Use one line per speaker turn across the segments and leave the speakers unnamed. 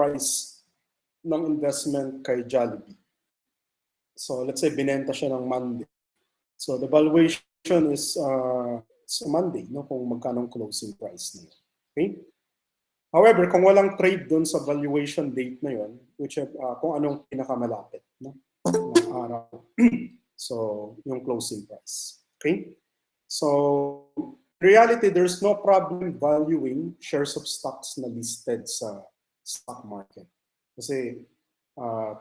price ng investment kay Jollibee. So let's say binenta siya ng Monday. So the valuation is sa Monday, no, kung magkano ang closing price na yun. Okay? However, kung walang trade doon sa valuation date na yun, which kung anong pinakamalapit, no, ng araw. So yung closing price. Okay? So in reality, there's no problem valuing shares of stocks na listed sa stock market. Kasi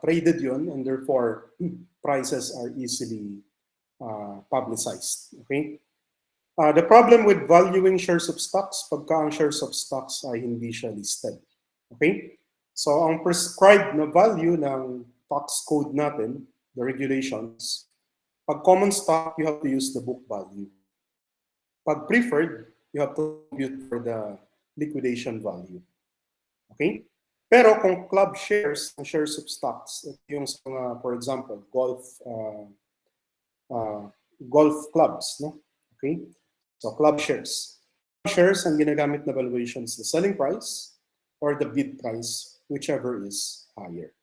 traded yun, and therefore prices are easily publicized. Okay? The problem with valuing shares of stocks, pagka ang shares of stocks ay hindi siya listed. Okay? So ang prescribed na value ng tax code natin, the regulations, pag common stock, you have to use the book value. Pag preferred, you have to compute for the liquidation value. Okay? Pero kung club shares, ang shares of stocks, yung mga, for example, golf clubs, no? Okay? So club shares. Club shares ang ginagamit na valuations, the selling price or the bid price, whichever is higher.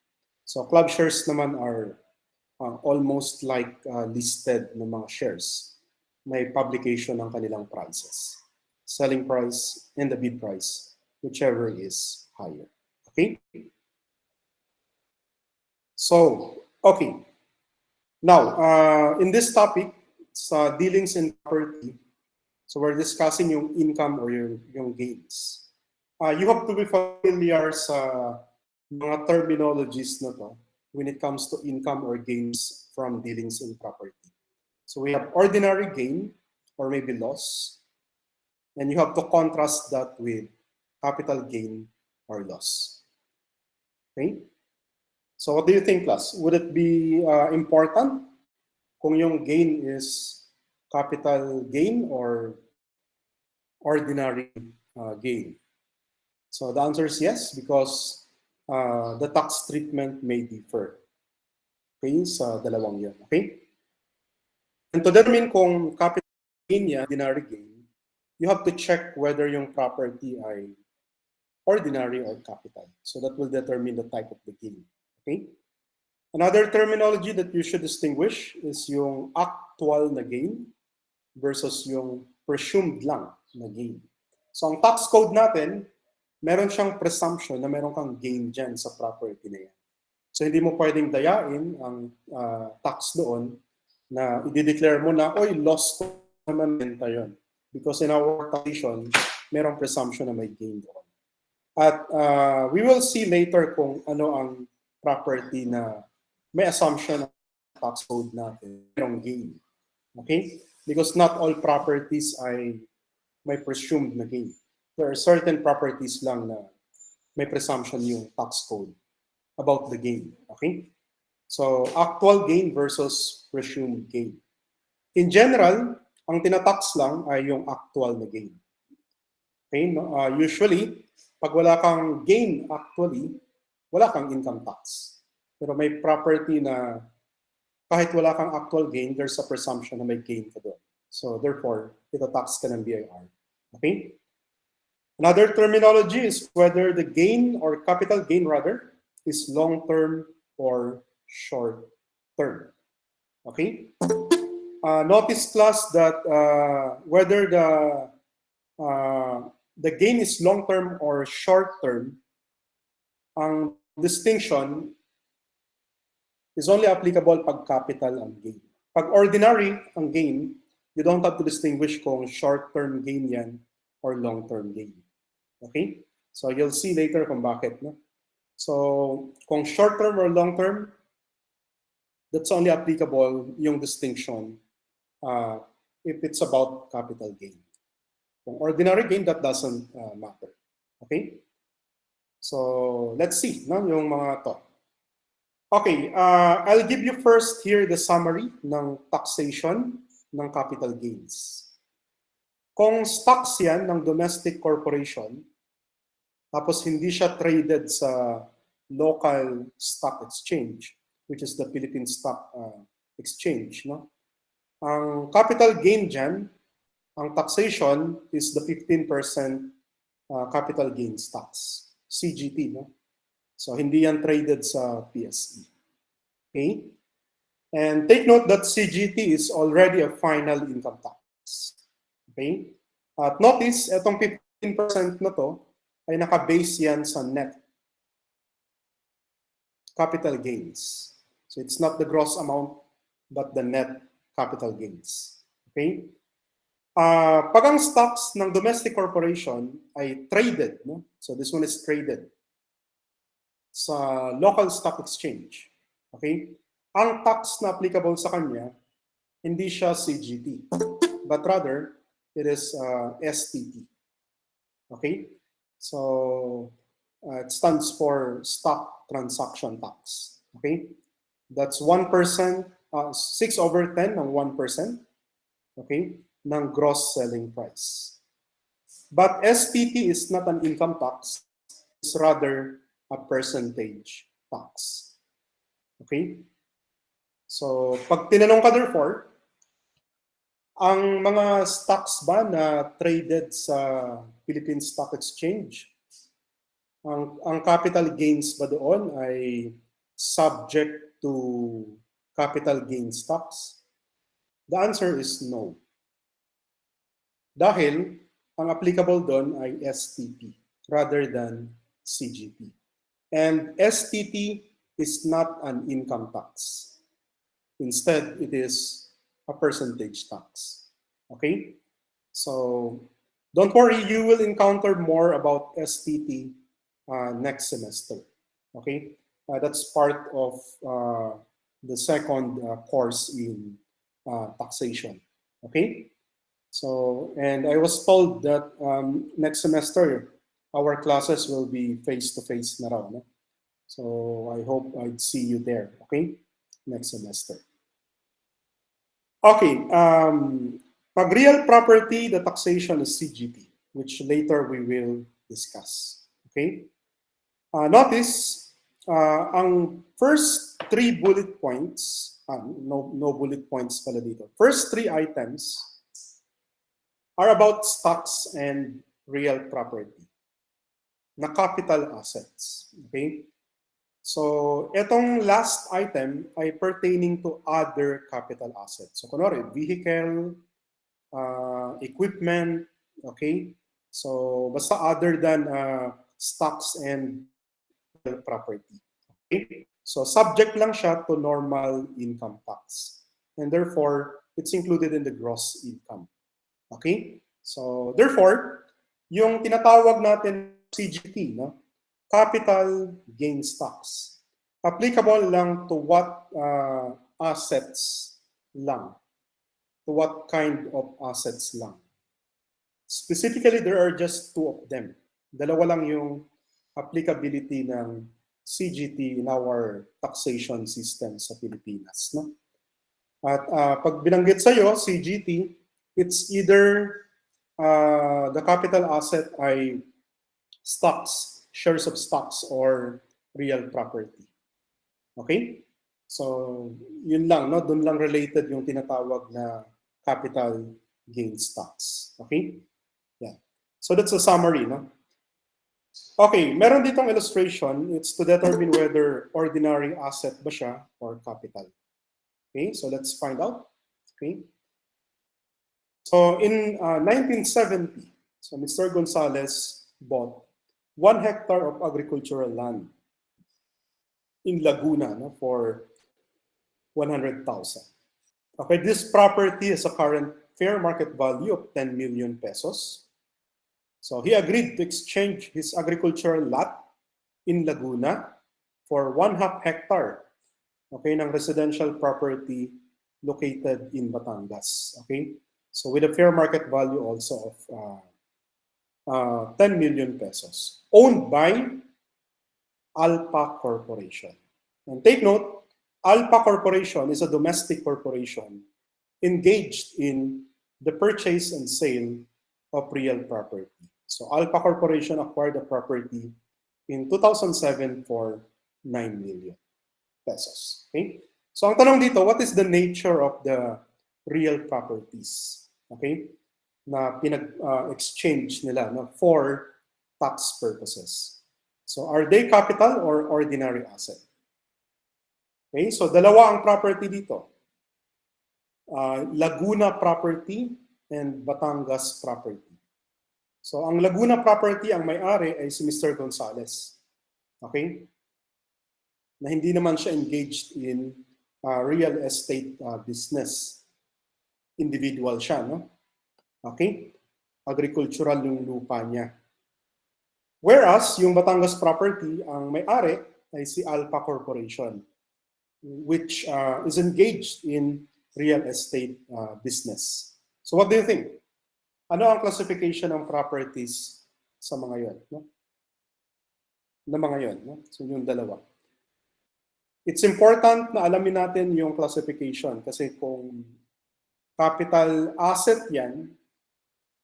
So club shares naman are almost like listed na mga shares. May publication ng kanilang prices. Selling price and the bid price, whichever is higher. Okay? So, okay. Now, in this topic, sa dealings in property, so we're discussing yung income or yung gains. You have to be familiar sa mga terminologies na to when it comes to income or gains from dealings in property. So we have ordinary gain or maybe loss, and you have to contrast that with capital gain or loss. Okay? So what do you think, class? Would it be important kung yung gain is capital gain or ordinary gain? So the answer is yes, because the tax treatment may differ. Okay, sa dalawang yun. Okay? And to determine kung capital gain yan, ordinary gain, you have to check whether yung property ay ordinary or capital. So that will determine the type of the gain. Okay? Another terminology that you should distinguish is yung actual na gain versus yung presumed lang na gain. So ang tax code natin, meron siyang presumption na meron kang gain dyan sa property na yan. So hindi mo pwedeng dayain ang tax doon na i-declare mo na, oy, loss ko naman benta yun. Because in our taxation, merong presumption na may gain doon. At we will see later kung ano ang property na may assumption ng tax code natin, merong gain. Okay? Because not all properties ay may presumed na gain. There are certain properties lang na may presumption yung tax code about the gain. Okay? So, actual gain versus presumed gain. In general, ang tinatax lang ay yung actual na gain. Okay? Usually, pag wala kang gain actually, wala kang income tax. Pero may property na kahit wala kang actual gain, there's a presumption na may gain ka doon. So therefore, ita-tax ka ng BIR. Okay? Another terminology is whether the gain or capital gain rather is long-term or short-term. Okay? Notice class that whether the gain is long-term or short-term, ang distinction is only applicable pag capital ang gain. Pag ordinary ang gain, you don't have to distinguish kung short-term gain yan or long-term gain. Okay? So you'll see later kung bakit. No? So kung short-term or long-term, that's only applicable yung distinction if it's about capital gain. Kung ordinary gain, that doesn't matter. Okay? So let's see no, yung mga to. Okay, I'll give you first here the summary ng taxation ng capital gains. Kung stocks yan ng domestic corporation, tapos hindi siya traded sa local stock exchange, which is the Philippine Stock Exchange. No? Ang capital gain dyan, ang taxation is the 15% capital gains tax, CGT. No? So hindi yan traded sa PSE. Okay? And take note that CGT is already a final income tax. Okay? At notice, itong 15% na to ay naka-base yan sa net capital gains. So it's not the gross amount, but the net capital gains. Okay? Pag ang stocks ng domestic corporation ay traded, no? So this one is traded sa local stock exchange. Okay? Ang tax na applicable sa kanya, hindi siya CGT, but rather it is STT. Okay? So it stands for stock transaction tax. Okay? That's 1%, 6/10 ng 1%. Okay? Ng gross selling price. But STT is not an income tax, it's rather a percentage tax. Okay? So, pag tinanong ka therefore, ang mga stocks ba na traded sa Philippine Stock Exchange, ang capital gains ba doon ay subject to capital gains tax? The answer is no. Dahil ang applicable doon ay STP rather than CGT. And STT is not an income tax. Instead, it is a percentage tax. Okay? So, don't worry, you will encounter more about STT next semester. Okay? That's part of the second course in taxation. Okay? So, and I was told that next semester, our classes will be face-to-face na raw. No? So, I hope I'd see you there. Okay? Next semester. Okay, pag real property, the taxation is CGT, which later we will discuss. Okay? Notice, ang first 3 bullet points, no bullet points pala dito. First 3 items are about stocks and real property na capital assets. Okay? So, itong last item ay pertaining to other capital assets. So, kunwari, vehicle, equipment, okay? So, basta other than stocks and property. Okay? So, subject lang siya to normal income tax. And therefore, it's included in the gross income. Okay? So, therefore, yung tinatawag natin CGT, no? Capital gains tax. Applicable lang to what assets lang. To what kind of assets lang. Specifically, there are just 2 of them. Dalawa lang yung applicability ng CGT in our taxation system sa Pilipinas. No? At pag binanggit sa'yo, CGT, it's either the capital asset ay stocks, shares of stocks, or real property. Okay? So, yun lang, no? Doon lang related yung tinatawag na capital gains tax. Okay? Yeah. So, that's a summary, no? Okay, meron ditong illustration. It's to determine whether ordinary asset ba siya or capital. Okay, so let's find out. Okay. So, in 1970, so Mr. Gonzalez bought 1 hectare of agricultural land in Laguna, no, for 100,000. Okay, this property has a current fair market value of 10 million pesos. So he agreed to exchange his agricultural lot in Laguna for 1/2 hectare, okay, ng residential property located in Batangas. Okay, so with a fair market value also of 10 million pesos, owned by Alpa Corporation. And take note, Alpa Corporation is a domestic corporation engaged in the purchase and sale of real property. So Alpa Corporation acquired the property in 2007 for 9 million pesos. Okay? So ang tanong dito, what is the nature of the real properties? Okay? Na pinag-exchange nila, no, for tax purposes. So are they capital or ordinary asset? Okay, so dalawa ang property dito. Laguna property and Batangas property. So ang Laguna property, ang may-ari ay si Mr. Gonzales. Okay? Na hindi naman siya engaged in real estate business. Individual siya, no? Okay? Agricultural yung lupa niya. Whereas, yung Batangas property, ang may-ari ay si Alpha Corporation, which is engaged in real estate business. So what do you think? Ano ang classification ng properties sa mga yon? No? Na mga yon, no? So yung dalawa. It's important na alamin natin yung classification kasi kung capital asset yan,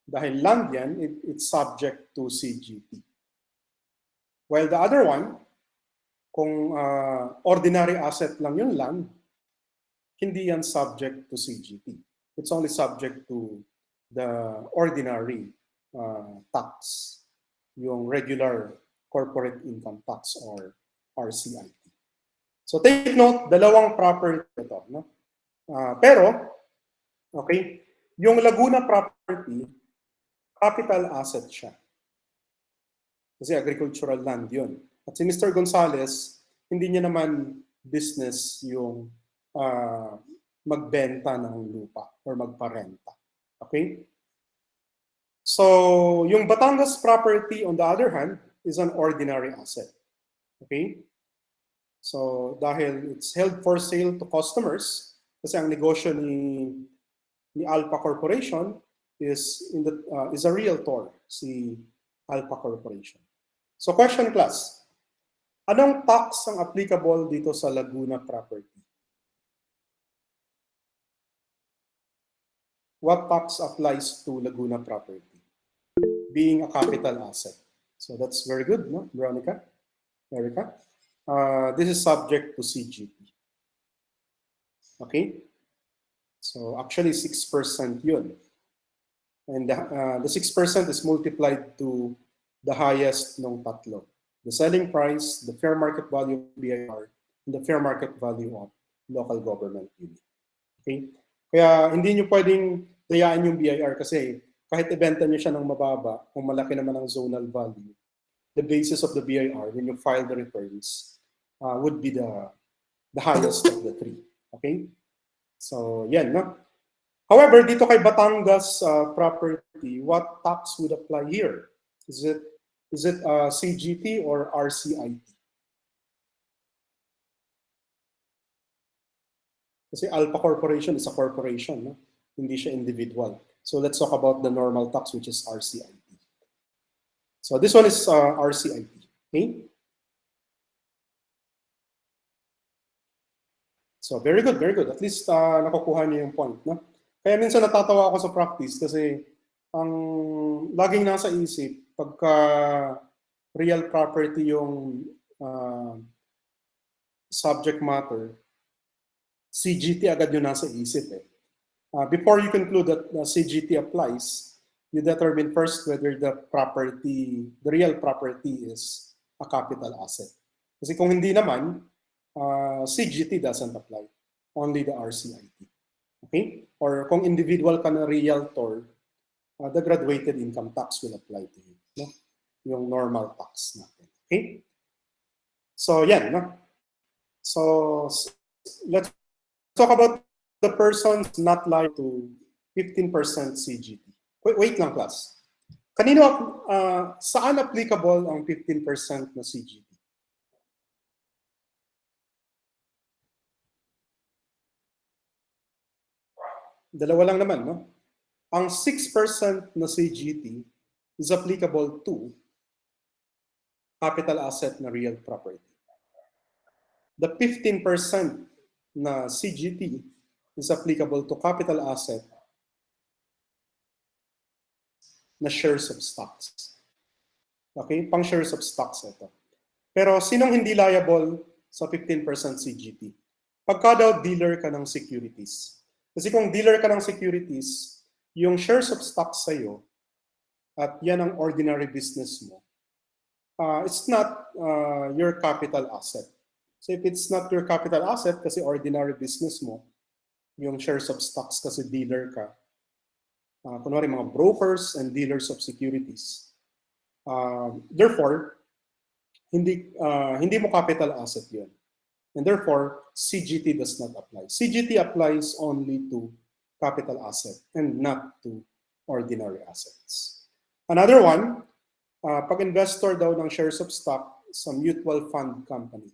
dahil land yan, it's subject to CGT. While the other one, kung ordinary asset lang yung land, hindi yan subject to CGT. It's only subject to the ordinary tax, yung regular corporate income tax or RCIT. So take note, dalawang property ito. No? Pero, okay, yung Laguna property, capital asset siya. Kasi agricultural land yun. At si Mr. Gonzales, hindi niya naman business yung magbenta ng lupa or magparenta. Okay? So, yung Batangas property, on the other hand, is an ordinary asset. Okay? So, dahil it's held for sale to customers, kasi ang negosyo ni Alpha Corporation is a realtor, si Alpha Corporation. So, question class, anong tax ang applicable dito sa Laguna property? What tax applies to Laguna property? Being a capital asset. So that's very good, no, Veronica? Erica? This is subject to CGT. Okay? So actually 6% yun. And the 6% is multiplied to the highest ng tatlo. The selling price, the fair market value of BIR, and the fair market value of local government unit. Okay? Kaya hindi nyo pwedeng dayaan yung BIR kasi kahit ibenta nyo siya ng mababa, kung malaki naman ang zonal value, the basis of the BIR when you file the returns would be the highest of the three. Okay? So, yan, no? However, dito kay Batangas property, what tax would apply here? Is it CGT or RCIT? Kasi Alpha Corporation is a corporation, no? Hindi siya individual. So let's talk about the normal tax, which is RCIT. So this one is RCIT. Okay? So very good, very good. At least nakukuha niyo yung point. No? Kaya minsan natatawa ako sa practice kasi ang laging nasa isip, pagka real property yung subject matter, CGT agad yung nasa isip eh. Before you conclude that CGT applies, you determine first whether the real property is a capital asset. Kasi kung hindi naman, CGT doesn't apply. Only the RCIT. Okay? Or kung individual ka na realtor, the graduated income tax will apply to you. No? Yung normal tax natin. Okay? So, yan. No? So, let's talk about the persons not liable to 15% CGT. Wait lang, class. Kanino, saan applicable ang 15% na CGT? Dalawa lang naman, no? Ang 6% na CGT is applicable to capital asset na real property. The 15% na CGT is applicable to capital asset na shares of stocks. Okay? Pang shares of stocks ito. Pero sinong hindi liable sa 15% CGT? Pagka daw dealer ka ng securities. Kasi kung dealer ka ng securities, yung shares of stocks sa'yo, at yan ang ordinary business mo, it's not your capital asset. So if it's not your capital asset kasi ordinary business mo, yung shares of stocks kasi dealer ka, kunwari mga brokers and dealers of securities. Therefore, hindi mo capital asset yun. And therefore, CGT does not apply. CGT applies only to capital asset and not to ordinary assets. Another one, pag investor daw ng shares of stock sa mutual fund company.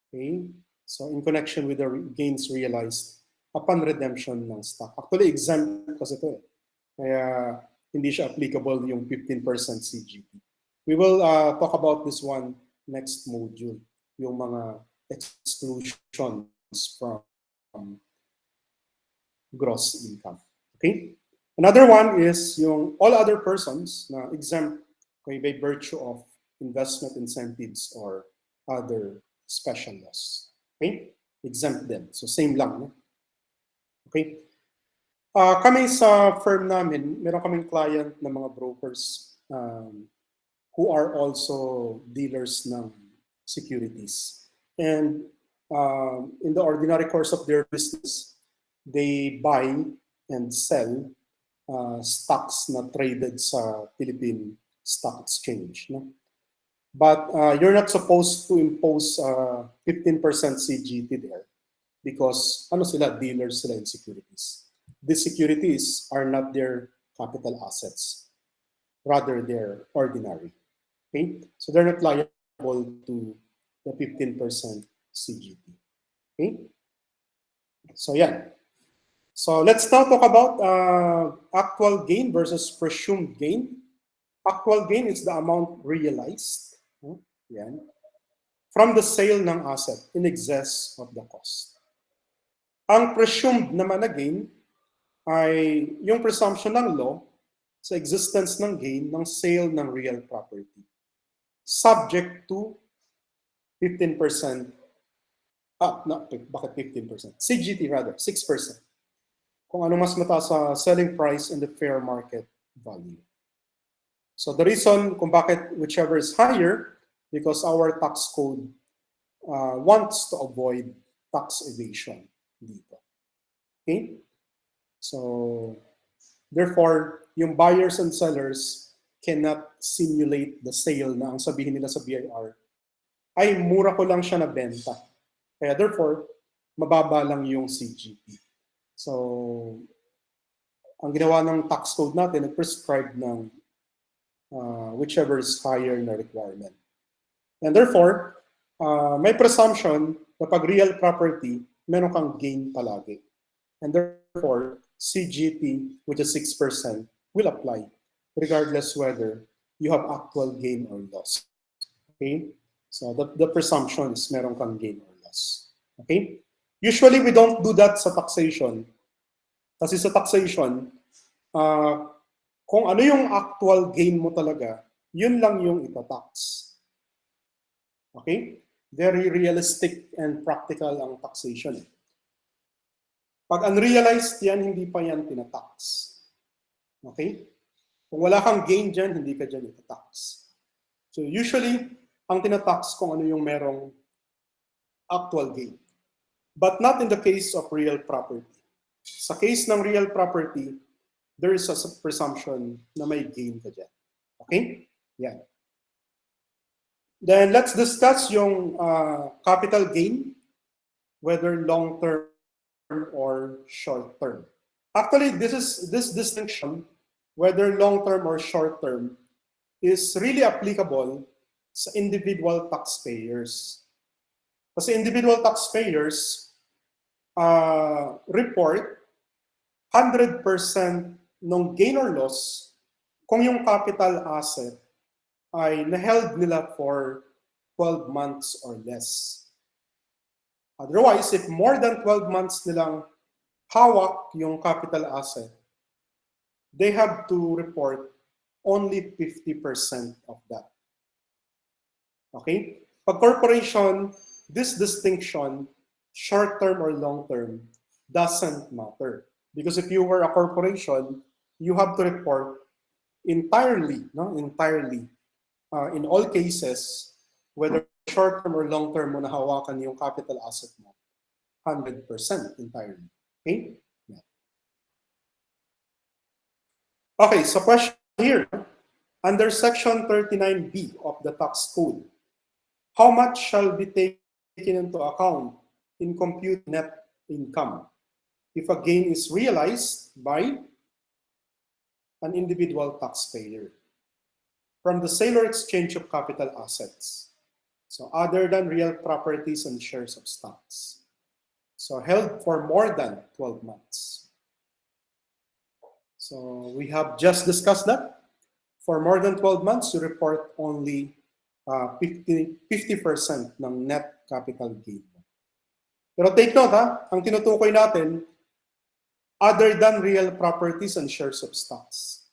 Okay? So in connection with the gains realized upon redemption ng stock. Actually, exempt kasi ito eh. Kaya hindi siya applicable yung 15% CGT. We will talk about this one next module, yung mga exclusions from gross income. Okay? Another one is yung all other persons na exempt by virtue of investment incentives or other special laws. Okay? Exempt them. So same lang. No? Okay? Kami sa firm namin, meron kaming client na mga brokers who are also dealers ng securities. And in the ordinary course of their business, they buy and sell stocks na traded sa Philippine Stock Exchange. No? But you're not supposed to impose 15% CGT there because ano sila, dealers sila in securities. These securities are not their capital assets. Rather, they're ordinary. Okay? So they're not liable to the 15% CGT. Okay? So yeah. So let's now talk about actual gain versus presumed gain. Actual gain is the amount realized yan, from the sale ng asset in excess of the cost. Ang presumed naman na gain ay yung presumption ng law sa existence ng gain ng sale ng real property. Subject to 15%, bakit 15%? CGT rather, 6%. Kung ano mas mataas sa selling price and the fair market value. So the reason kung bakit whichever is higher, because our tax code wants to avoid tax evasion dito. Okay? So therefore, yung buyers and sellers cannot simulate the sale na ang sabihin nila sa BIR, ay mura ko lang siya na benta. Kaya therefore, mababa lang yung CGT. So, ang ginawa ng tax code natin, nag-prescribe ng whichever is higher na requirement. And therefore, may presumption na pag real property, meron kang gain palagi. And therefore, CGT, which is 6%, will apply regardless whether you have actual gain or loss. Okay? So the presumption is meron kang gain or loss. Okay? Usually, we don't do that sa taxation. Kasi sa taxation, kung ano yung actual gain mo talaga, yun lang yung itatax. Okay? Very realistic and practical ang taxation. Pag unrealized yan, hindi pa yan tinatax. Okay? Kung wala kang gain dyan, hindi ka dyan itatax. So usually, ang tinatax kung ano yung merong actual gain. But not in the case of real property. Sa case ng real property, there is a presumption na may gain ka dyan. Okay? Yan. Then let's discuss yung capital gain, whether long-term or short-term. Actually, this distinction, whether long-term or short-term, is really applicable sa individual taxpayers. Kasi individual taxpayers report 100% ng gain or loss kung yung capital asset ay na-held nila for 12 months or less. Otherwise, if more than 12 months nilang hawak yung capital asset, they have to report only 50% of that. Okay? Pag corporation, this distinction, short-term or long-term, doesn't matter. Because if you were a corporation, you have to report entirely in all cases, whether short-term or long-term mo nahawakan yung capital asset mo, 100% entirely. Okay? Yeah. Okay, so question here. Under Section 39B of the Tax Code, how much shall be taken into account in compute net income if a gain is realized by an individual taxpayer from the sale or exchange of capital assets? So other than real properties and shares of stocks. So held for more than 12 months. So we have just discussed that. For more than 12 months, you report only 50% ng net capital gain. Pero take note ha, ang tinutukoy natin, other than real properties and shares of stocks.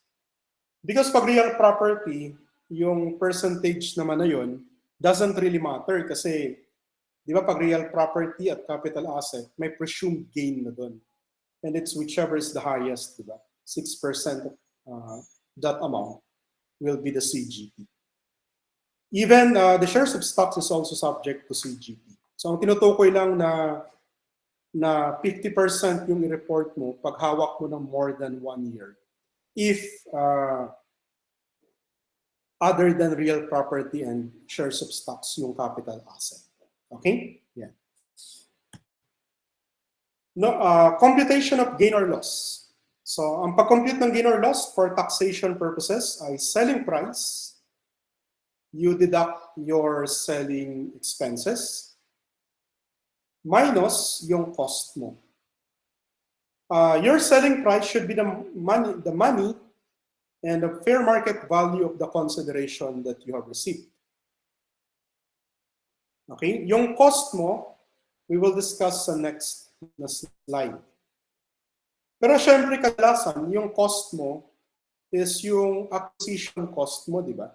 Because pag real property, yung percentage naman na yun, doesn't really matter kasi, di ba pag real property at capital asset, may presumed gain na doon. And it's whichever is the highest, di ba? 6% of that amount will be the CGP. Even the shares of stocks is also subject to CGP. So ang tinutukoy lang na 50% yung i-report mo pag hawak mo ng more than 1 year. If other than real property and shares of stocks yung capital asset. Okay? Yeah. No, computation of gain or loss. So, ang pag-compute ng gain or loss for taxation purposes ay selling price, you deduct your selling expenses, minus yung cost mo. Your selling price should be the money and the fair market value of the consideration that you have received. Okay? Yung cost mo, we will discuss sa next na slide. Pero syempre kadalasan, yung cost mo is yung acquisition cost mo, di ba?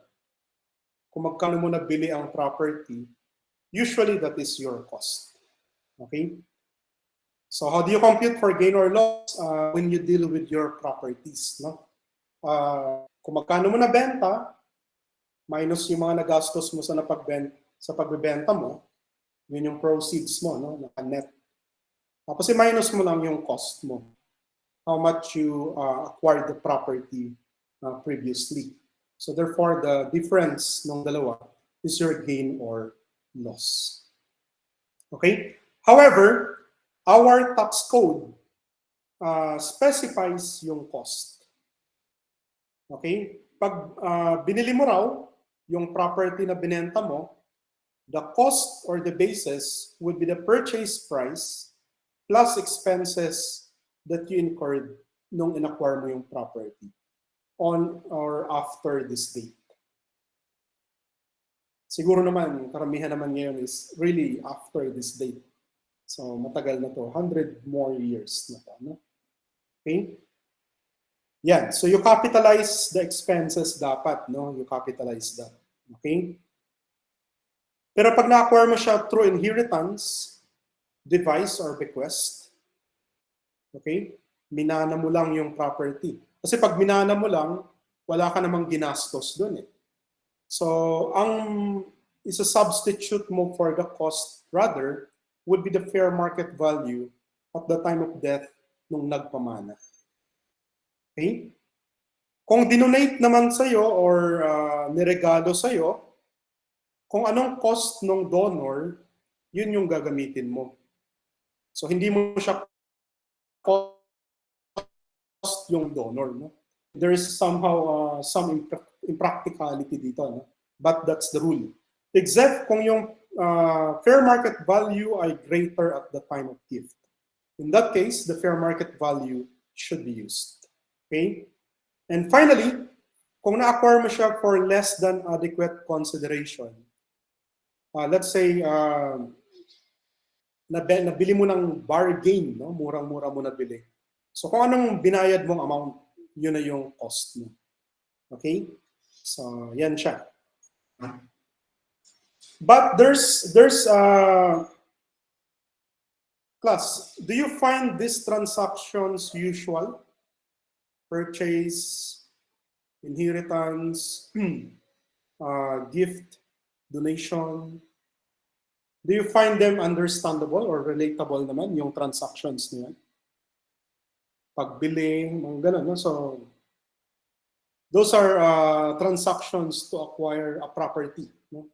Kung magkano mo nabili ang property, usually that is your cost. Okay? So how do you compute for gain or loss when you deal with your properties? No? Kung magkano mo nabenta, minus yung mga nagastos mo sa pagbebenta mo, yun yung proceeds mo, no? Net. Tapos i-minus mo lang yung cost mo. How much you acquired the property previously. So therefore, the difference ng dalawa is your gain or loss. Okay? However, our tax code specifies yung cost. Okay? Pag binili mo raw yung property na binenta mo, the cost or the basis would be the purchase price plus expenses that you incurred nung in-acquire mo yung property on or after this date. Siguro naman, karamihan naman ngayon is really after this date. So matagal na to, 100 more years na to. No? Okay? Yan, so you capitalize the expenses dapat, no? You capitalize that. Okay? Pero pag na-acquire mo siya through inheritance, device, or bequest, okay? Minana mo lang yung property. Kasi pag minana mo lang, wala ka namang ginastos doon eh. So, ang isa-substitute mo for the cost rather would be the fair market value at the time of death nung nagpamana. Okay? Kung dinonate naman sa'yo or niregalo sa'yo, kung anong cost ng donor, yun yung gagamitin mo. So, hindi mo siya cost yung donor, no? There is somehow some impracticality dito, no? But that's the rule. Except kung yung fair market value ay greater at the time of gift. In that case, the fair market value should be used. Okay? And finally, kung na-acquire mo siya for less than adequate consideration, let's say, nabili mo ng bargain, no? Murang-mura mo nabili. So kung anong binayad mong amount, yun na yung cost mo. Okay? So yan siya. But there's class, do you find these transactions usual? Purchase, inheritance, gift, donation. Do you find them understandable or relatable naman yung transactions niya? Pagbili, mga ganun. No? So, those are transactions to acquire a property. No?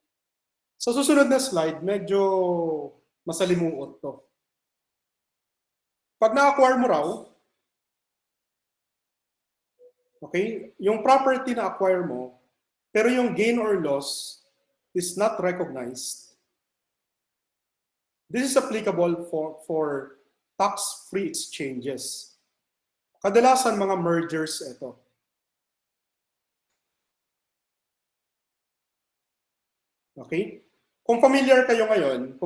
Sa susunod na slide, medyo masalimuot to. Pag na-acquire mo raw, okay, yung property na acquire mo, pero yung gain or loss is not recognized. This is applicable for tax-free exchanges. Kadalasan mga mergers ito. Okay? Kung familiar kayo ngayon,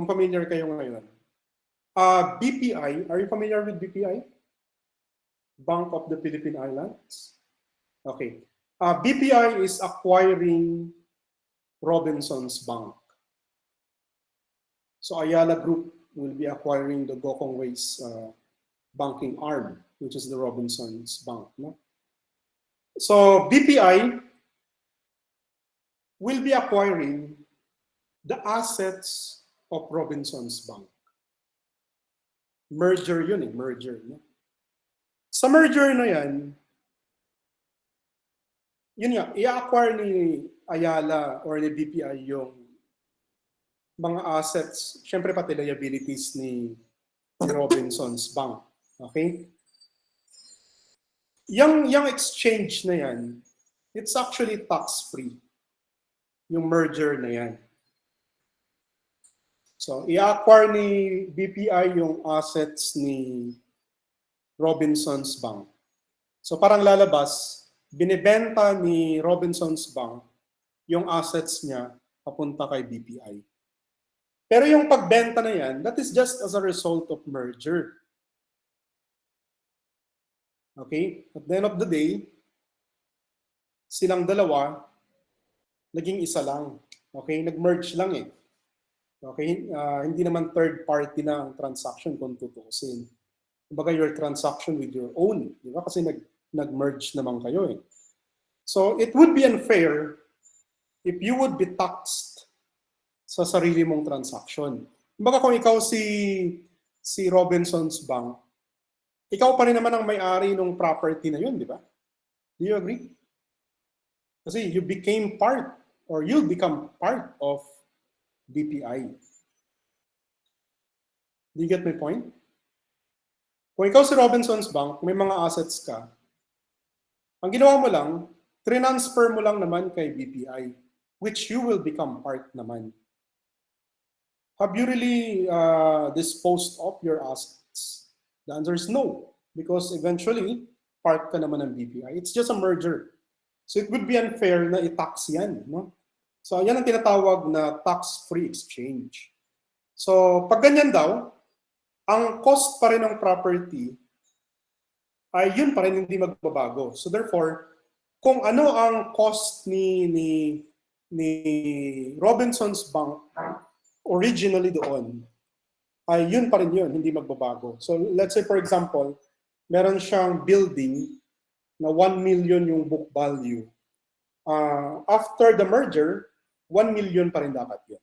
BPI, are you familiar with BPI? Bank of the Philippine Islands? Okay. BPI is acquiring Robinsons Bank. So Ayala Group will be acquiring the Gokong Way's banking arm, which is the Robinsons Bank. No? So BPI will be acquiring the assets of Robinsons Bank. Merger yun eh, merger. No? Sa merger na yan, yun nga, i-acquire ni Ayala or ni BPI yung mga assets, syempre pati liabilities ni Robinsons Bank. Okay? Yung exchange na yan, it's actually tax-free. Yung merger na yan. So, i-acquire ni BPI yung assets ni Robinsons Bank. So, parang lalabas, binibenta ni Robinsons Bank yung assets niya papunta kay BPI. Pero yung pagbenta na yan, that is just as a result of merger. Okay? At the end of the day, silang dalawa, naging isa lang. Okay? Nag-merge lang eh. Okay? Hindi naman third party na ang transaction kung tutuusin. Kumbaga your transaction with your own. Di ba? Kasi nag-merge naman kayo eh. So it would be unfair if you would be taxed sa sarili mong transaction. Kumbaga kung ikaw si Robinsons Bank, ikaw pa rin naman ang may-ari ng property na yun, di ba? Do you agree? Kasi you became part or you'll become part of BPI. Do you get my point? Kung ikaw si Robinsons Bank, may mga assets ka, ang ginawa mo lang, transfer mo lang naman kay BPI, which you will become part naman. Have you really disposed of your assets? The answer is no, because eventually, part ka naman ng BPI. It's just a merger. So it would be unfair na i-tax yan. No? So yan ang tinatawag na tax-free exchange. So pag ganyan daw, ang cost pa rin ng property ay yun pa rin hindi magbabago. So therefore, kung ano ang cost ni Robinsons Bank originally doon, ay yun pa rin yun, hindi magbabago. So let's say for example, meron siyang building na 1 million yung book value. After the merger, 1 million pa rin dapat yun.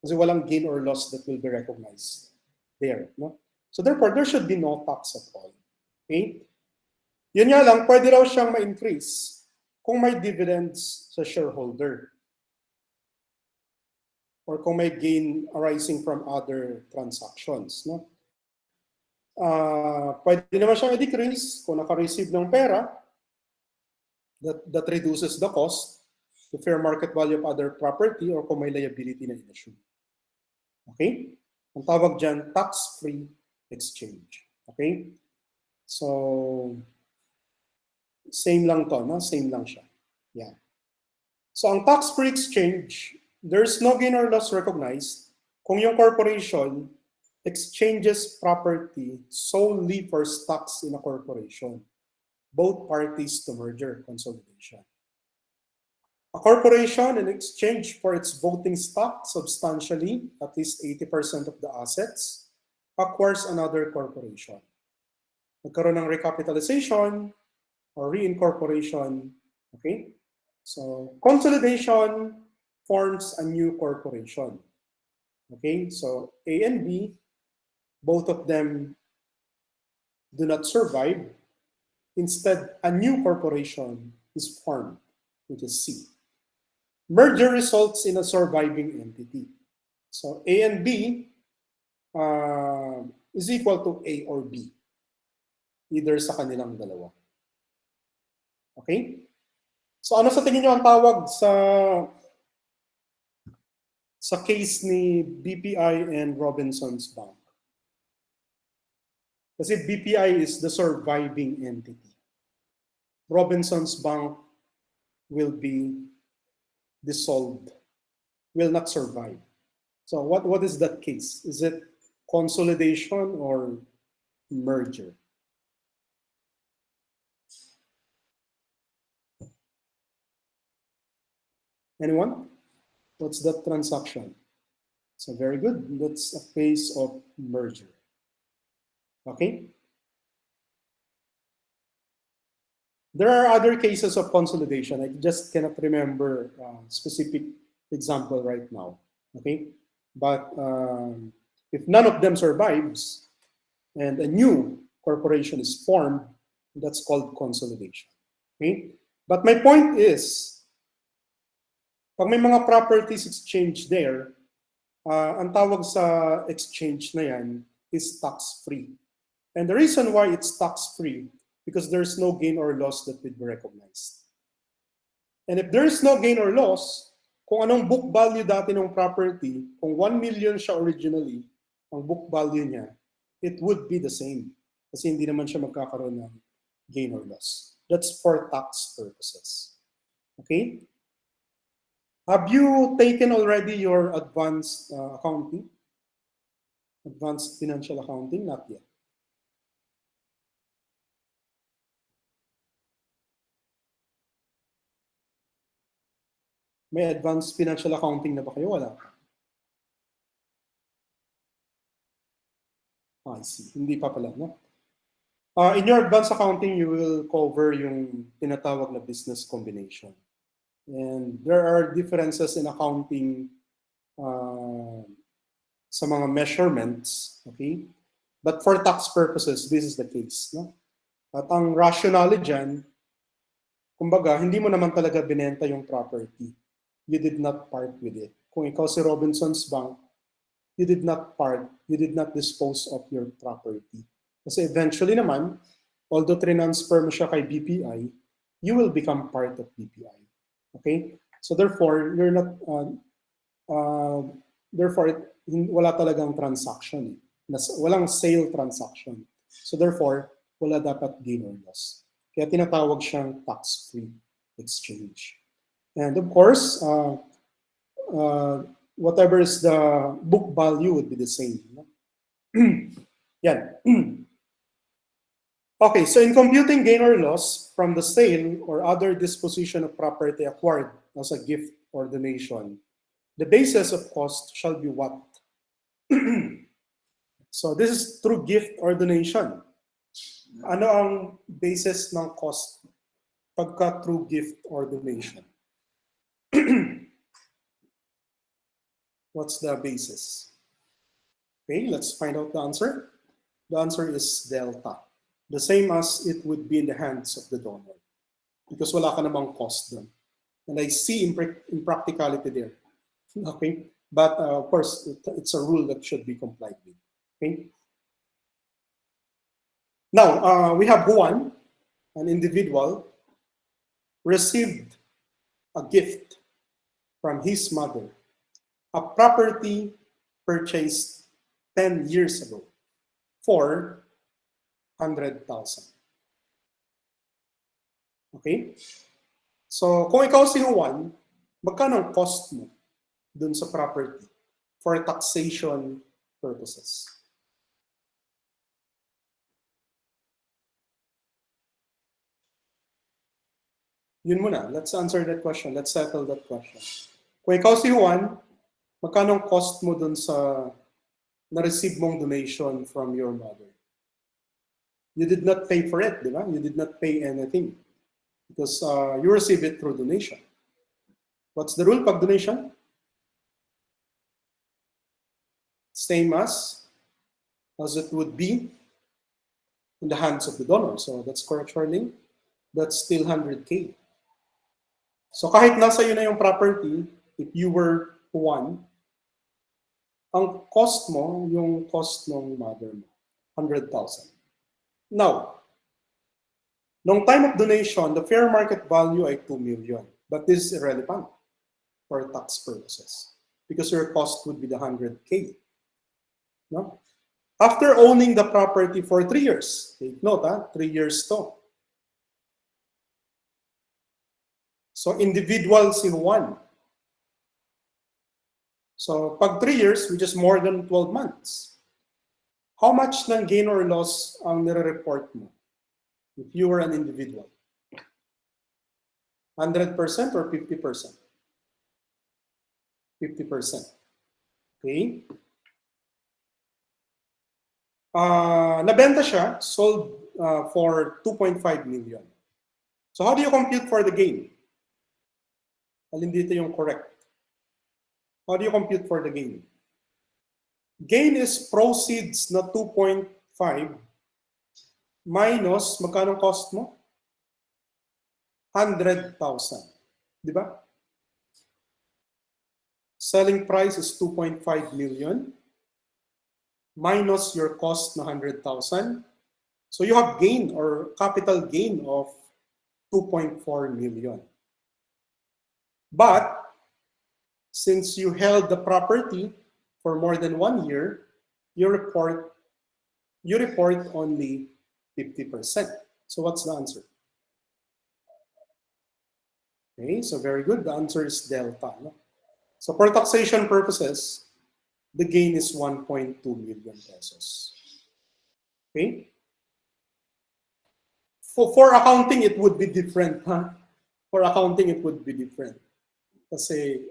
Kasi walang gain or loss that will be recognized there. No? So therefore, there should be no tax at all. Okay? Yun nga lang, pwede raw siyang ma-increase kung may dividends sa shareholder or kung may gain arising from other transactions. No? Pwede naman siyang i-decrease kung naka-receive ng pera that reduces the cost to fair market value of other property or kung may liability na in-issue. Okay? Ang tawag dyan, tax-free exchange. Okay? So, same lang to, no? Same lang siya. Yeah. So, ang tax-free exchange, there's no gain or loss recognized kung yung corporation exchanges property solely for stocks in a corporation. Both parties to merger consolidation. A corporation, in exchange for its voting stock, substantially, at least 80% of the assets, acquires another corporation. Nagkaroon ng recapitalization or reincorporation. Okay? So consolidation forms a new corporation. Okay, so A and B, both of them do not survive. Instead, a new corporation is formed, which is C. Merger results in a surviving entity. So A and B is equal to A or B, either sa kanilang dalawa. Okay? So ano sa tingin nyo ang tawag sa case ni BPI and Robinsons Bank? Kasi BPI is the surviving entity. Robinsons Bank will be dissolved, will not survive. So what is that case? Is it consolidation or merger? Anyone? What's that transaction? So very good. That's a case of merger. Okay? There are other cases of consolidation. I just cannot remember a specific example right now. Okay? But if none of them survives and a new corporation is formed, that's called consolidation. Okay? But my point is, pag may mga properties exchange there, ang tawag sa exchange na yan is tax-free. And the reason why it's tax-free, because there's no gain or loss that will be recognized. And if there is no gain or loss, kung anong book value dati ng property, kung 1 million siya originally, ang book value niya, it would be the same. Kasi hindi naman siya magkakaroon ng gain or loss. That's for tax purposes. Okay? Have you taken already your advanced accounting? Advanced financial accounting? Not yet. May advanced financial accounting na ba kayo? Wala. I see. Hindi pa pala, no? In your advanced accounting, you will cover yung tinatawag na business combination. And there are differences in accounting sa mga measurements, okay? But for tax purposes, this is the case, no? At ang rationale dyan, kumbaga, hindi mo naman talaga binenta yung property. You did not part with it. Kung ikaw si Robinsons Bank, you did not part, you did not dispose of your property. Kasi eventually naman, although transfer mo siya kay BPI, you will become part of BPI. Okay? So therefore, you're not, wala talagang transaction. Walang sale transaction. So therefore, wala dapat gain or loss. Kaya tinatawag siyang tax-free exchange. And of course, whatever is the book value would be the same. Yan. Okay, so in computing gain or loss from the sale or other disposition of property acquired as a gift or donation, the basis of cost shall be what? So this is through gift or donation. Ano ang basis ng cost pagka through gift or donation? What's the basis? Okay, let's find out the answer. The answer is delta. The same as it would be in the hands of the donor. Because wala ka namang cost doon. And I see impracticality there. Okay, but of course, it's a rule that should be complied with. Okay. Now, we have Juan, an individual, received a gift from his mother, a property purchased 10 years ago for 100,000. Okay? So, kung ikaw si Juan, magkano ang cost mo dun sa property for taxation purposes? Yun muna. Let's answer that question. Let's settle that question. Kung ikaw si Juan, magkano ang cost mo dun sa na-receive mong donation from your mother? You did not pay for it, di ba? You did not pay anything because you receive it through donation. What's the rule pag donation? Same as it would be in the hands of the donor. So that's correct, Charlene. That's still 100K. So kahit nasa iyo na yung property, if you were one, ang cost mo, yung cost ng mother mo, 100,000. Now, nung time of donation, the fair market value ay 2 million. But this is irrelevant for tax purposes because your cost would be the 100K. No? After owning the property for 3 years, take note, 3 years to. So individual si Juan. So pag 3 years, which is more than 12 months, how much ng gain or loss ang nire-report mo if you were an individual? 100% or 50%? 50%. Okay? Nabenta siya, sold for 2.5 million. So how do you compute for the gain? Alin dito yung correct? How do you compute for the gain? Gain is proceeds na 2.5 minus, magkano cost mo? 100,000. Di ba? Selling price is 2.5 million minus your cost na 100,000. So you have gain or capital gain of 2.4 million. But since you held the property for more than 1 year, you report only 50%. So what's the answer? Okay, so very good. The answer is delta. No? So for taxation purposes, the gain is 1.2 million pesos. Okay? For accounting, it would be different. For accounting, it would be different. Kasi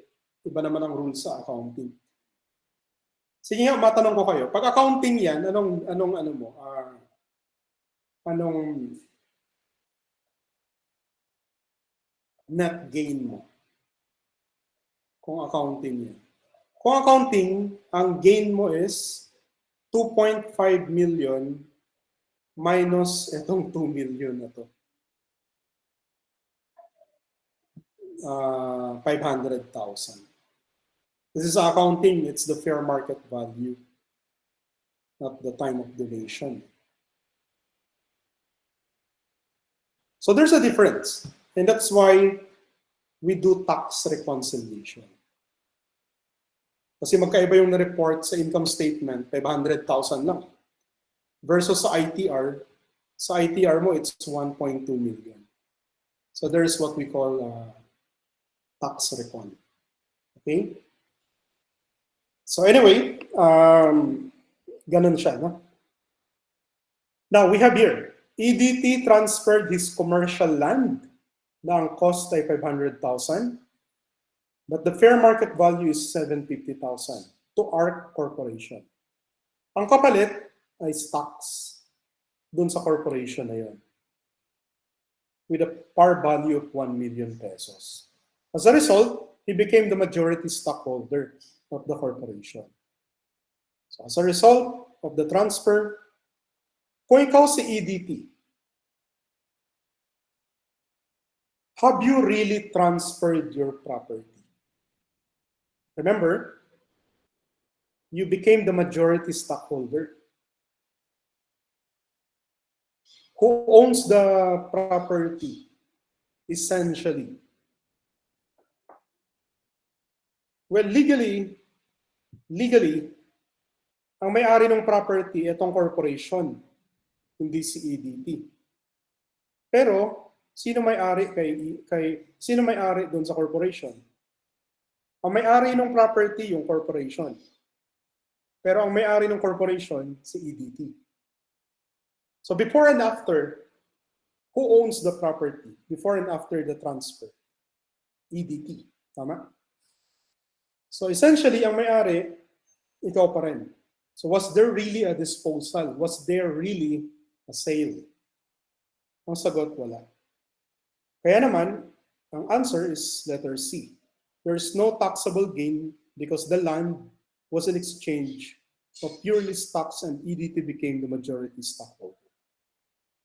iba naman ang rules sa accounting. Sige nga, matanong ko kayo. Pag accounting yan, anong net gain mo? Kung accounting yan. Kung accounting, ang gain mo is 2.5 million minus itong 2 million na to. 500,000. This is accounting, it's the fair market value, not the time of donation. So there's a difference, and that's why we do tax reconciliation. Kasi magkaiba yung na-report sa income statement, 500,000 lang. Versus sa ITR mo, it's 1.2 million. So there's what we call tax recon. Okay? So anyway, ganun siya. No? Now, we have here, EDT transferred his commercial land na ang cost ay 500,000, but the fair market value is 750,000 to ARC Corporation. Ang kapalit ay stocks dun sa corporation na yun with a par value of 1 million pesos. As a result, he became the majority stockholder of the corporation. So as a result of the transfer, kung ikaw si EDT, have you really transferred your property? Remember, you became the majority stockholder. Who owns the property, essentially? Well, legally, ang may-ari ng property, itong corporation, hindi si EDT. Pero, sino may-ari sino may-ari doon sa corporation? Ang may-ari ng property, yung corporation. Pero ang may-ari ng corporation, si EDT. So before and after, who owns the property? Before and after the transfer? EDT. Tama? So essentially, ang may-ari, ikaw pa rin. So was there really a disposal? Was there really a sale? Ang sagot, wala. Kaya naman, ang answer is letter C. there's no taxable gain because the land was in exchange of purely stocks and EDT became the majority stockholder.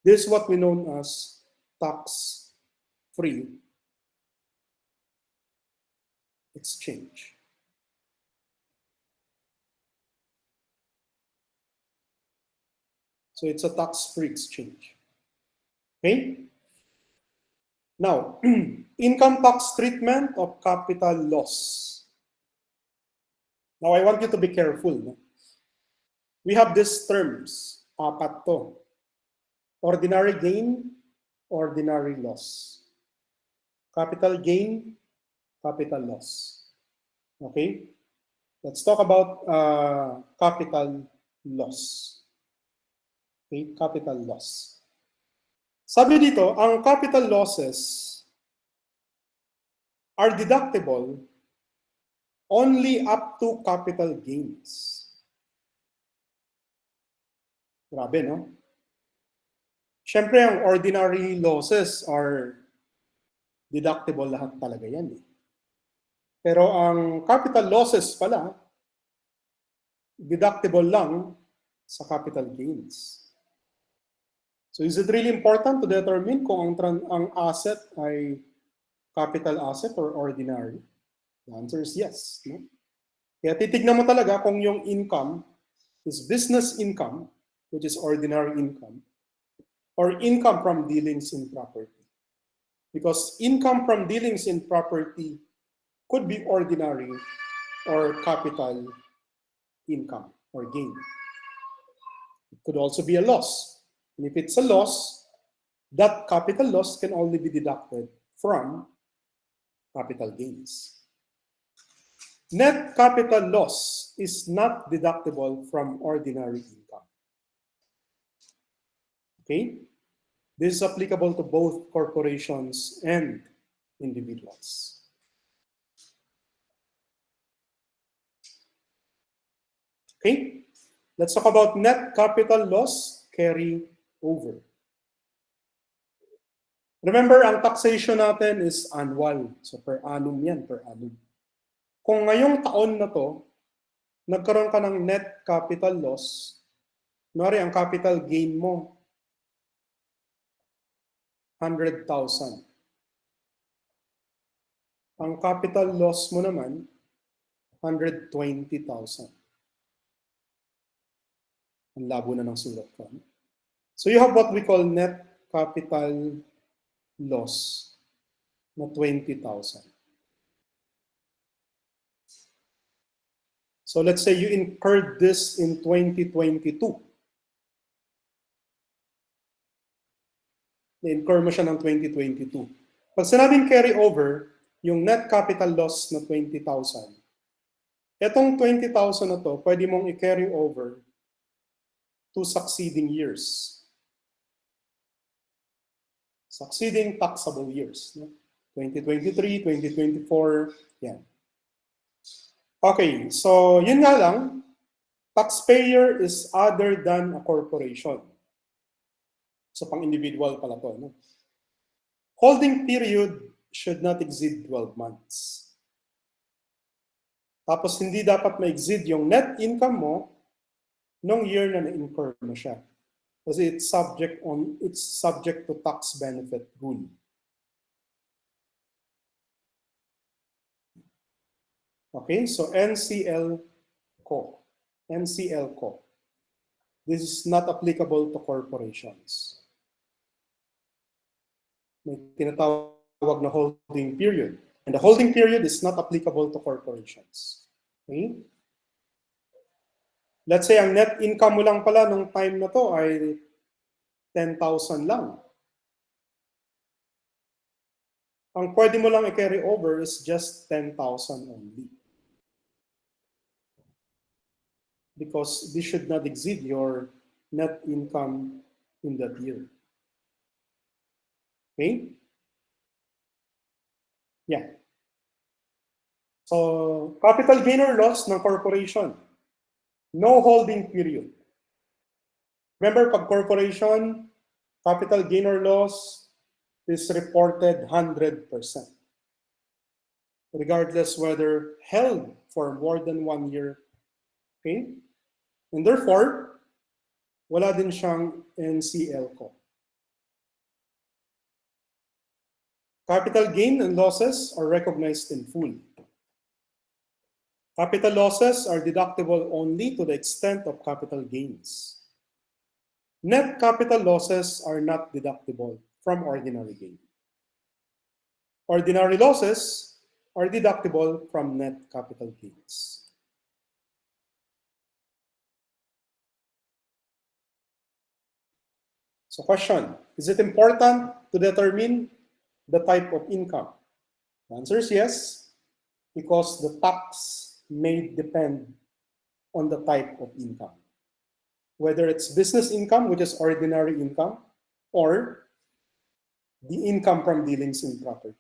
This is what we know as tax-free exchange. So it's a tax-free exchange. Okay? Now, income tax treatment of capital loss. Now, I want you to be careful. No? We have these terms, apat to. Ordinary gain, ordinary loss. Capital gain, capital loss. Okay? Let's talk about capital loss. Okay, capital loss. Sabi dito, ang capital losses are deductible only up to capital gains. Grabe, no? Siyempre, ang ordinary losses are deductible lahat talaga yan. Pero ang capital losses pala, deductible lang sa capital gains. So is it really important to determine kung ang asset ay capital asset or ordinary? The answer is yes. No? Kaya titignan mo talaga kung yung income is business income, which is ordinary income, or income from dealings in property. Because income from dealings in property could be ordinary or capital income or gain. It could also be a loss. And if it's a loss, that capital loss can only be deducted from capital gains. Net capital loss is not deductible from ordinary income. Okay? This is applicable to both corporations and individuals. Okay? Let's talk about net capital loss carry over. Remember, ang taxation natin is annual. So per annum yan, per annum. Kung ngayong taon na to, nagkaroon ka ng net capital loss, kunwari ang capital gain mo, 100,000. Ang capital loss mo naman, 120,000. Ang labo na ng sulat ko. So you have what we call net capital loss na 20,000. So let's say you incurred this in 2022. Na-incur mo siya ng 2022. Pag sinabing carry over, yung net capital loss na 20,000, etong 20,000 na to, pwede mong i-carry over to succeeding years. Succeeding taxable years. No? 2023, 2024, yan. Okay, so yun nga lang, taxpayer is other than a corporation. So pang-individual pala to. No? Holding period should not exceed 12 months. Tapos hindi dapat ma-exceed yung net income mo nung year na na-incur mo siya. Kasi it's subject to tax benefit rule. Okay, so NCL Co. NCL Co. This is not applicable to corporations. May tinatawag na holding period. And the holding period is not applicable to corporations. Okay? Let's say ang net income mo lang pala nung time na to ay 10,000 lang. Ang pwede mo lang i-carry over is just 10,000 only. Because this should not exceed your net income in that year. Okay? Yeah. So, capital gain or loss ng corporation. No holding period. Remember, pag corporation, capital gain or loss is reported 100%. regardless whether held for more than 1 year. Okay? And therefore, wala din siyang NCL ko. Capital gain and losses are recognized in full. Capital losses are deductible only to the extent of capital gains. Net capital losses are not deductible from ordinary gain. Ordinary losses are deductible from net capital gains. So question, is it important to determine the type of income? The answer is yes, because the tax may depend on the type of income. Whether it's business income, which is ordinary income, or the income from dealings in property.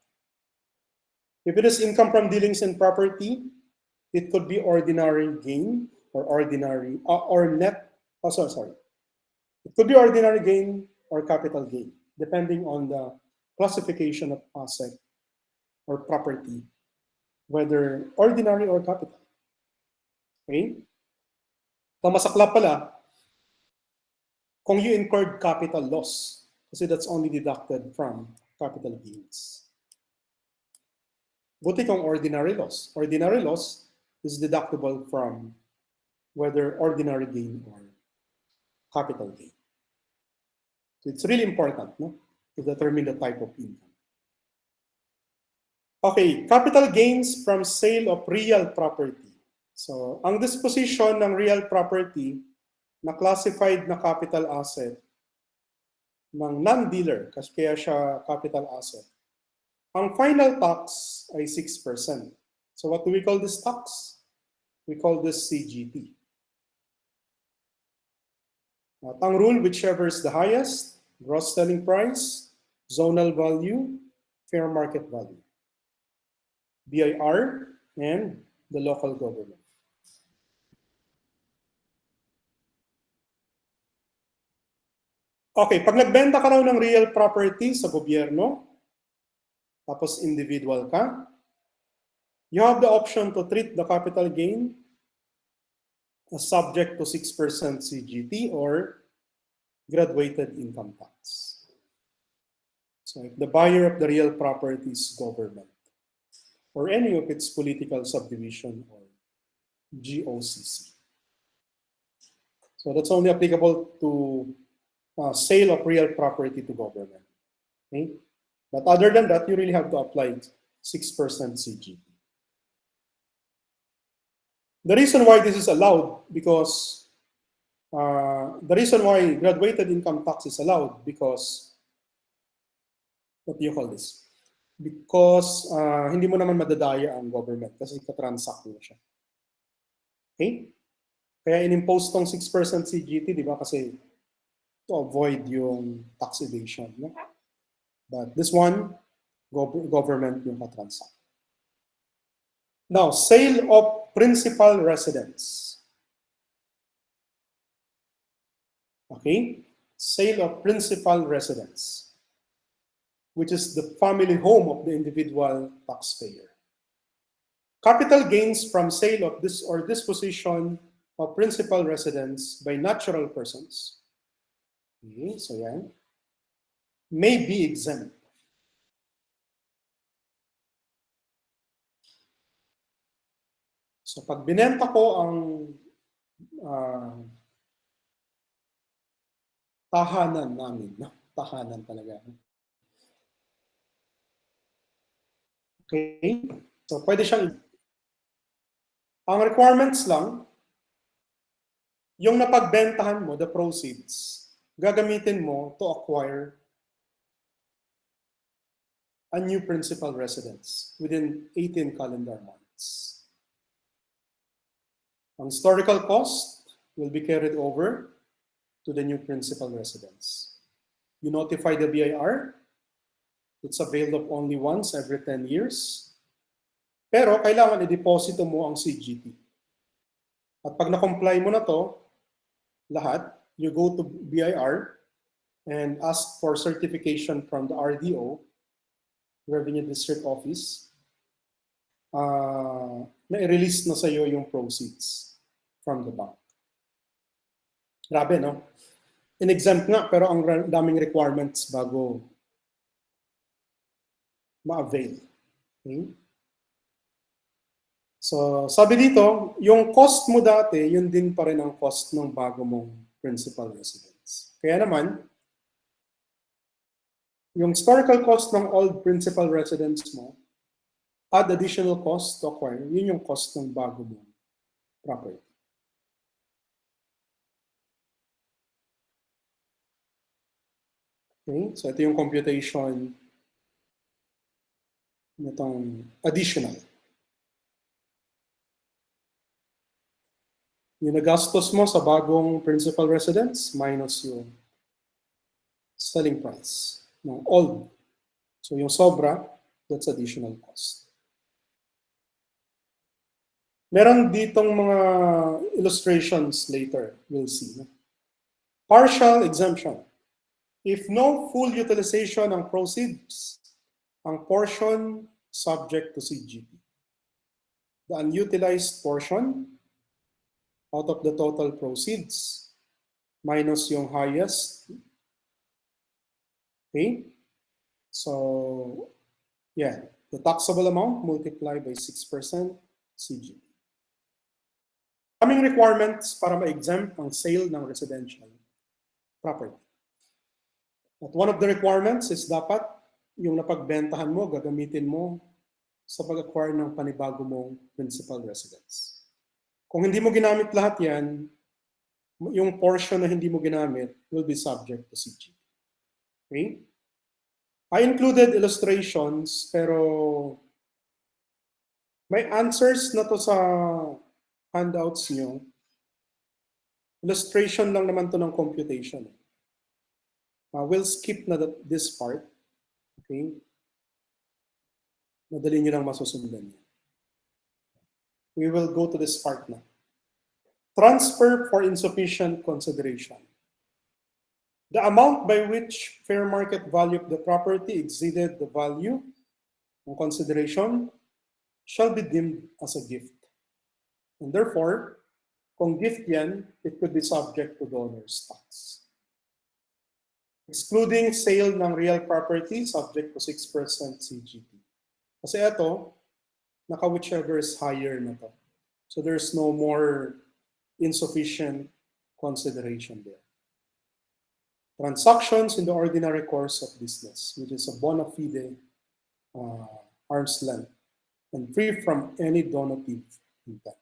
If it is income from dealings in property, it could be ordinary gain or ordinary or net. Oh, sorry. It could be ordinary gain or capital gain, depending on the classification of asset or property, whether ordinary or capital. Okay? Kamasaklap pala, kung you incurred capital loss, kasi that's only deducted from capital gains. Buti kung ordinary loss. Ordinary loss is deductible from whether ordinary gain or capital gain. So it's really important, no, to determine the type of income. Okay, capital gains from sale of real property. So, ang disposition ng real property na classified na capital asset ng non-dealer, kasi kaya siya capital asset, ang final tax ay 6%. So what do we call this tax? We call this CGT. At ang rule, whichever is the highest, gross selling price, zonal value, fair market value, BIR, and the local government. Okay, pag nagbenta ka raw ng real property sa gobyerno, tapos individual ka, you have the option to treat the capital gain as subject to 6% CGT or graduated income tax. So if the buyer of the real property is government or any of its political subdivision or GOCC. So that's only applicable to sale of real property to government. Okay? But other than that, you really have to apply 6% CGT. The reason why this is allowed, because the reason why graduated income tax is allowed, because, what do you call this? Because hindi mo naman madadaya ang government kasi katransact mo siya. Okay? Kaya in-impose tong 6% CGT, di ba? Kasi to avoid yung tax evasion. No? But this one, government yung katransact. Now, sale of principal residence. Okay? Sale of principal residence, which is the family home of the individual taxpayer. Capital gains from sale of this or disposition of principal residence by natural persons. Okay, so yan. May be exempt. So pag binenta ko ang tahanan namin, no? Tahanan talaga. Okay? So pwede siyang, ang requirements lang, yung napagbentahan mo, the proceeds, gagamitin mo to acquire a new principal residence within 18 calendar months. Ang historical cost will be carried over to the new principal residence. You notify the BIR. It's availed of only once every 10 years. Pero kailangan i-deposito mo ang CGT. At pag na-comply mo na to, lahat, you go to BIR and ask for certification from the RDO, Revenue District Office, na i-release na sa'yo yung proceeds from the bank. Grabe, no? In-exempt nga, pero ang daming requirements bago ma-avail. Okay? So, sabi dito, yung cost mo dati, yun din pa rin ang cost ng bago mong principal residence. Kaya naman, yung historical cost ng old principal residence mo, add additional cost to acquire, yun yung cost ng bago mong property. Okay, so ito yung computation nitong additional. Yung nagastos mo sa bagong principal residence minus yung selling price ng old. So yung sobra, that's additional cost. Meron ditong mga illustrations later, we'll see. Partial exemption. If no full utilization ng proceeds, ang portion subject to CGT. The unutilized portion out of the total proceeds minus yung highest. Okay? So, yeah, the taxable amount multiplied by 6% CGT. Kaming requirements para ma-exempt ang sale ng residential property. At one of the requirements is dapat yung napagbentahan mo, gagamitin mo sa pag-acquire ng panibago mong principal residence. Kung hindi mo ginamit lahat yan, yung portion na hindi mo ginamit will be subject to CGT. Okay? I included illustrations, pero may answers na to sa handouts nyo. Illustration lang naman to ng computation. We'll skip na this part. Okay? Madali nyo lang masusundan. We will go to this part na. Transfer for insufficient consideration. The amount by which fair market value of the property exceeded the value of consideration shall be deemed as a gift. And therefore, kung gift yan, it could be subject to the owner's tax. Excluding sale ng real property, subject to 6% CGT. Kasi ito, naka whichever is higher na to. So there's no more insufficient consideration there. Transactions in the ordinary course of business, which is a bona fide arm's length and free from any donative intent.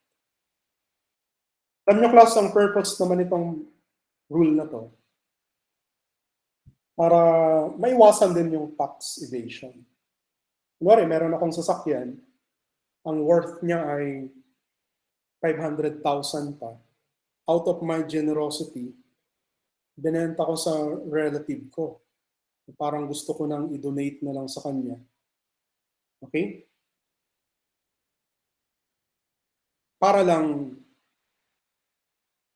Alam nyo, class, ang purpose naman itong rule na to, para maiwasan din yung tax evasion. Kunwari, meron akong sasakyan, ang worth niya ay 500,000 pa. Out of my generosity, binenta ko sa relative ko. Parang gusto ko nang i-donate na lang sa kanya. Okay? Para lang,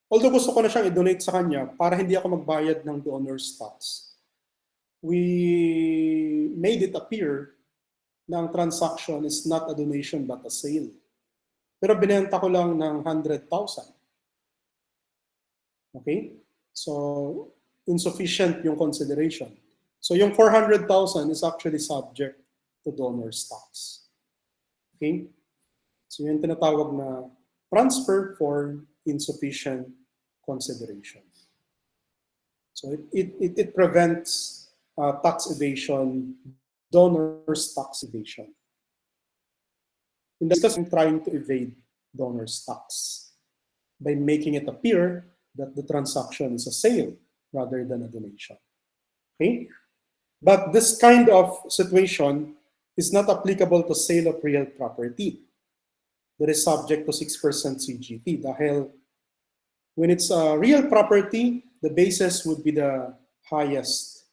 although gusto ko na siyang i-donate sa kanya, para hindi ako magbayad ng donor's tax, we made it appear na ang transaction is not a donation but a sale. Pero binenta ko lang ng 100,000. Okay? So, insufficient yung consideration. So, yung 400,000 is actually subject to donor's tax. Okay? So, yung tinatawag na transfer for insufficient consideration. So, it prevents tax evasion, donor's tax evasion. In this case, I'm trying to evade donor's tax by making it appear that the transaction is a sale rather than a donation. Okay? But this kind of situation is not applicable to sale of real property that is subject to 6% CGT. Dahil when it's a real property, the basis would be the highest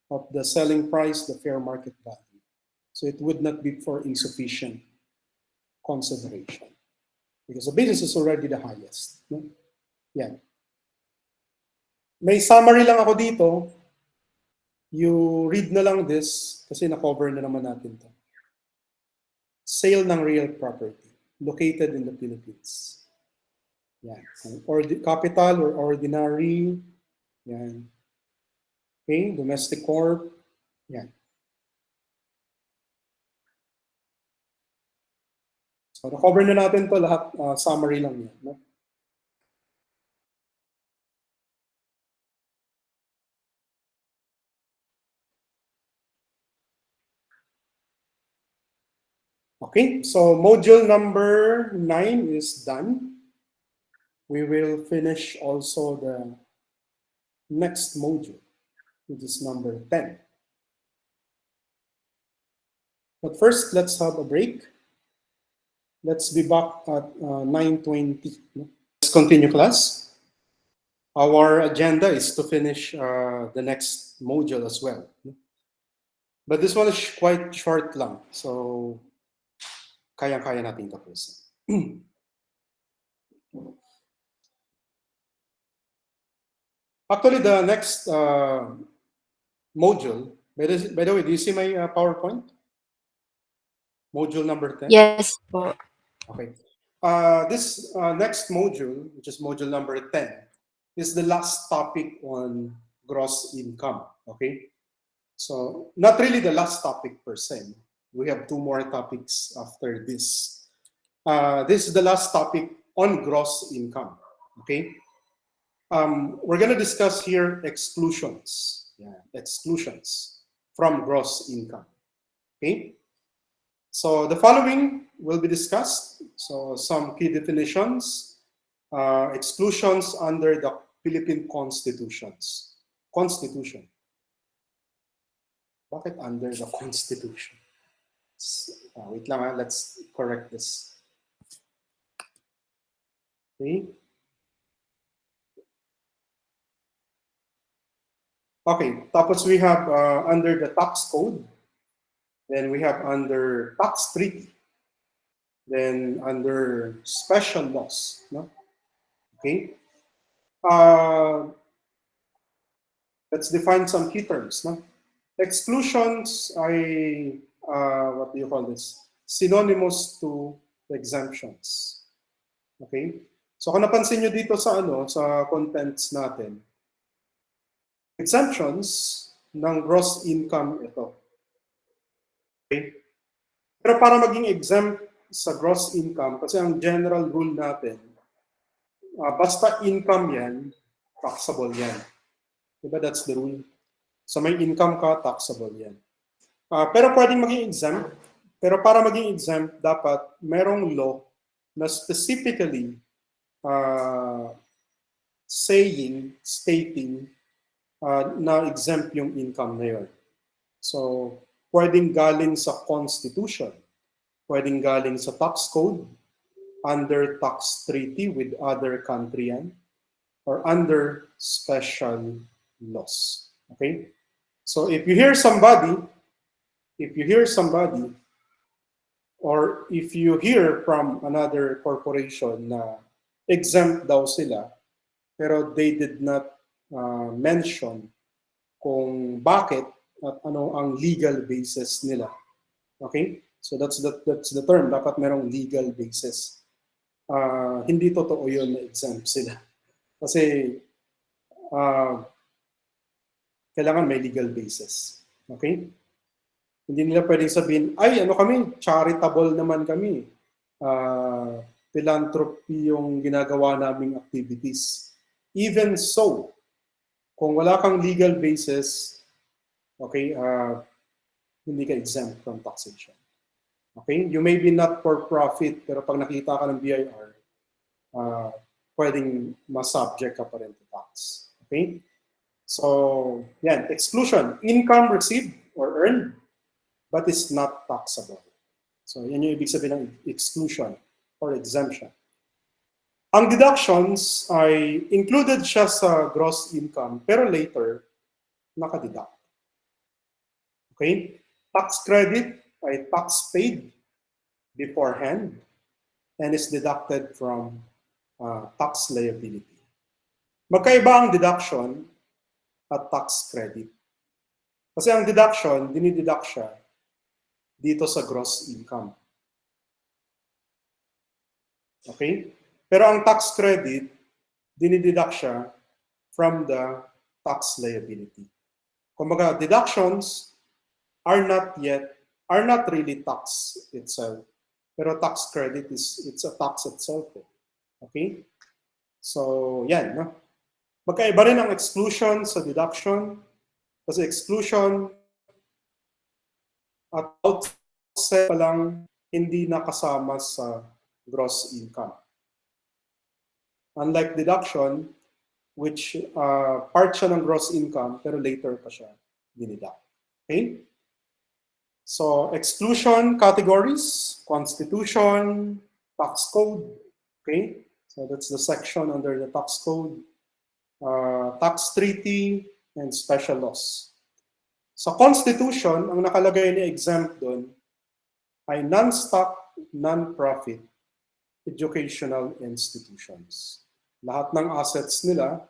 of the selling price, the fair market value. So it would not be for insufficient consideration because the basis is already the highest. No? Yan. May summary lang ako dito. You read na lang this kasi na-cover na naman natin to. sale ng real property located in the Philippines. Yan. Capital or ordinary. Yan. Okay, domestic corp. Yan. So, na-cover na natin to lahat. Summary lang yan. No? Okay, so module number 9 is done. We will finish also the next module, which is number 10. But first, let's have a break. Let's be back at 9:20. Let's continue class. Our agenda is to finish the next module as well. But this one is quite short lang. So, kaya-kaya natin tapusin. Actually, the next module, by the way, do you see my PowerPoint? Module number 10?
Yes po.
Okay. This next module, which is module number 10, is the last topic on gross income. Okay. So, not really the last topic per se. We have 2 more topics after this. This is the last topic on gross income. Okay. We're going to discuss here exclusions. Yeah, exclusions from gross income. Okay. So the following will be discussed. So some key definitions, exclusions under the Philippine Constitution. Bakit under the Constitution? Wait lang, let's correct this. Okay. Okay, tapos we have under the tax code. Then we have under tax treaty. Then under special laws. No? Okay. Let's define some key terms. No? Exclusions ay, what do you call this? Synonymous to exemptions. Okay? So kung napansin nyo dito sa, sa contents natin, exemptions ng gross income ito. Okay? Pero para maging exempt sa gross income, kasi ang general rule natin, basta income yan, taxable yan. Diba that's the rule? So may income ka, taxable yan. Pero pwedeng maging exempt. Pero para maging exempt, dapat merong law na specifically stating na exempt yung income na yun. So, pwedeng galing sa Constitution, pwedeng galing sa tax code, under tax treaty with other country yan, or under special laws. Okay? So if you hear somebody, or if you hear from another corporation na exempt daw sila, pero they did not mention kung bakit at ano ang legal basis nila. Okay? So that's the term. Dapat merong legal basis. Hindi totoo yun na exempt sila. Kasi kailangan may legal basis. Okay? Hindi nila pwedeng sabihin, ay ano kami, charitable naman kami. Philanthropy yung ginagawa naming activities. Even so, kung wala kang legal basis, okay, hindi ka exempt from taxation. Okay? You may be not for profit, pero pag nakita ka ng BIR, pwedeng ma-subject ka pa rin to tax. Okay? So, yan, exclusion. Income received or earned, but is not taxable. So, yan yung ibig sabihin ng exclusion or exemption. Ang deductions ay included siya sa gross income, pero later, nakadeduct. Okay? Tax credit ay tax paid beforehand and is deducted from tax liability. Magkaiba ang deduction at tax credit. Kasi ang deduction, dinideduct siya dito sa gross income. Okay? Pero ang tax credit, dinideduct siya from the tax liability. Kumbaga, deductions are not really tax itself. Pero tax credit it's a tax itself. Okay? So, yan. No? Magkaiba rin ang exclusion sa deduction. Kasi exclusion at outset pa lang hindi nakasama sa gross income. Unlike deduction, which part siya ng gross income, pero later pa siya diniduct. Okay? So, exclusion categories, constitution, tax code. Okay? So, that's the section under the tax code, tax treaty, and special laws. Sa constitution, ang nakalagay na exempt doon ay non-stock, non-profit educational institutions. Lahat ng assets nila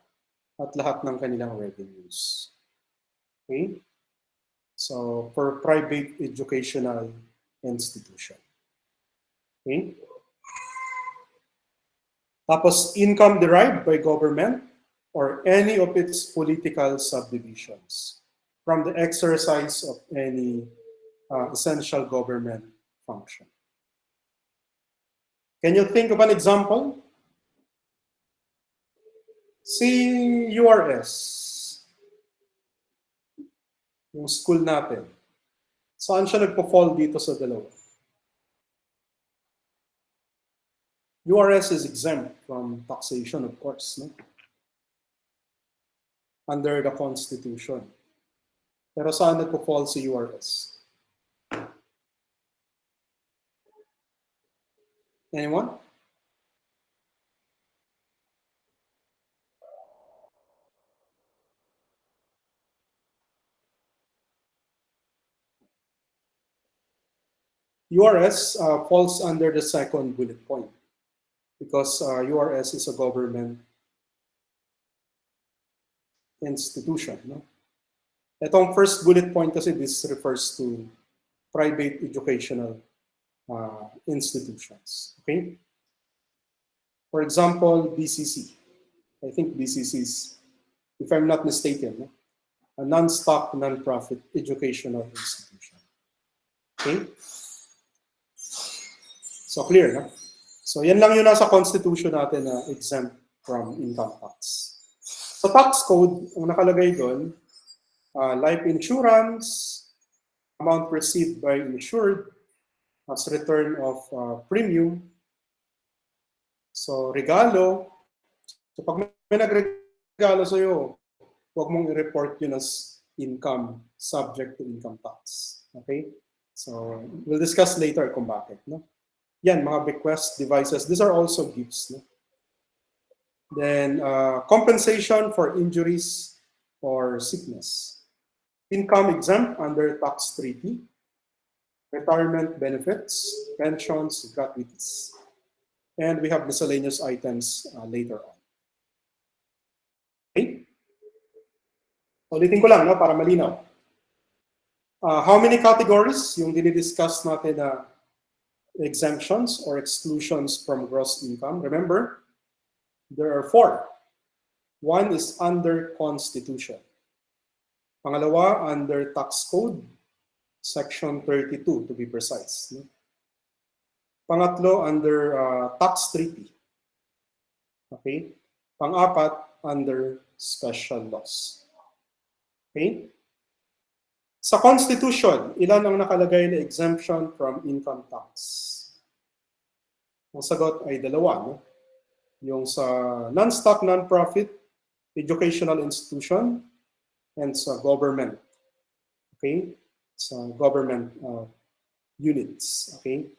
at lahat ng kanilang revenues. Okay? So, for private educational institution. Okay? Tapos, income derived by government or any of its political subdivisions from the exercise of any essential government function. Can you think of an example? Si URS, yung school natin, saan siya nagpo-fall dito sa dalawa? URS is exempt from taxation, of course, no? Under the Constitution. Pero saan nagpo-fall si URS? Anyone? URS falls under the second bullet point because URS is a government institution. No? Itong first bullet point kasi this refers to private educational institutions. Okay? For example, BCC. I think BCC is, if I'm not mistaken, no? A non-stock, non-profit educational institution. Okay? So clear, no? So yan lang yun nasa constitution natin na exempt from income tax. Sa tax code, ang nakalagay doon, life insurance, amount received by insured as return of premium. So regalo, so pag may nagregalo sa'yo, huwag mong i-report yun as income subject to income tax. Okay? So we'll discuss later kung bakit. No? Yan, mga bequest devices. These are also gifts. No? Then, compensation for injuries or sickness. Income exempt under tax treaty. Retirement benefits, pensions, gratuities. And we have miscellaneous items later on. Okay? Ulitin ko lang, no, para malinaw. How many categories yung dinidiscuss natin na exemptions or exclusions from gross income? Remember, there are 4. One is under Constitution. Pangalawa, under Tax Code, Section 32 to be precise. Pangatlo, under Tax Treaty. Okay? Pang-apat, under Special Laws. Okay? Sa Constitution, ilan ang nakalagay na exemption from income tax? Ang sagot ay 2. No? Yung sa non-stock, non-profit, educational institution, and sa government. Okay? Sa government units. Okay?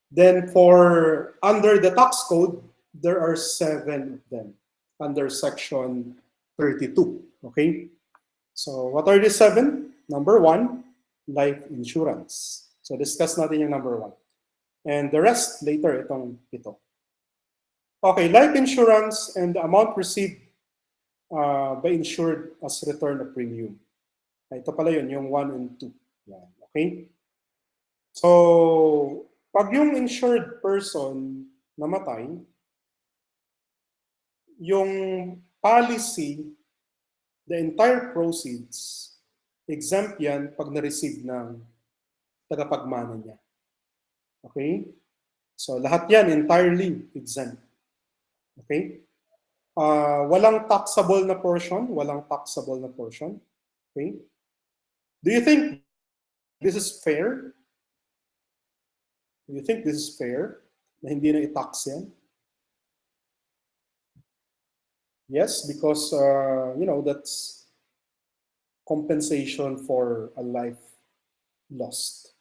Then for under the tax code, there are 7 of them under Section 32. Okay? So what are the 7? Number 1, life insurance. So discuss natin yung number 1. And the rest later itong ito. Okay, life insurance and the amount received by insured as return of premium. Ito pala yun, yung 1 and 2. Yeah, okay? So, pag yung insured person namatay, yung policy, the entire proceeds, exempt yan pag na-receive ng tagapagmana niya. Okay? So lahat yan entirely exempt. Okay? Walang taxable na portion, walang taxable na portion. Okay? Do you think this is fair? Do you think this is fair na hindi na i-tax yan? Yes, because that's compensation for a life lost.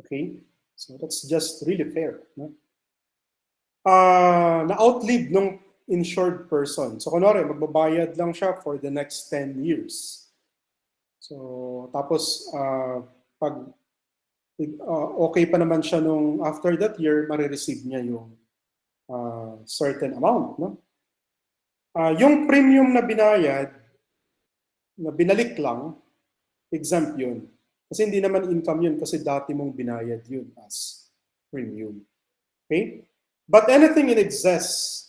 Okay? So that's just really fair. No? Na-outlive nung insured person. So kunwari, magbabayad lang siya for the next 10 years. So tapos pag okay pa naman siya nung after that year, marireceive niya yung certain amount. No? Yung premium na binayad, na binalik lang, exempt yun. Kasi hindi naman income yun kasi dati mong binayad yun as premium. Okay? But anything in excess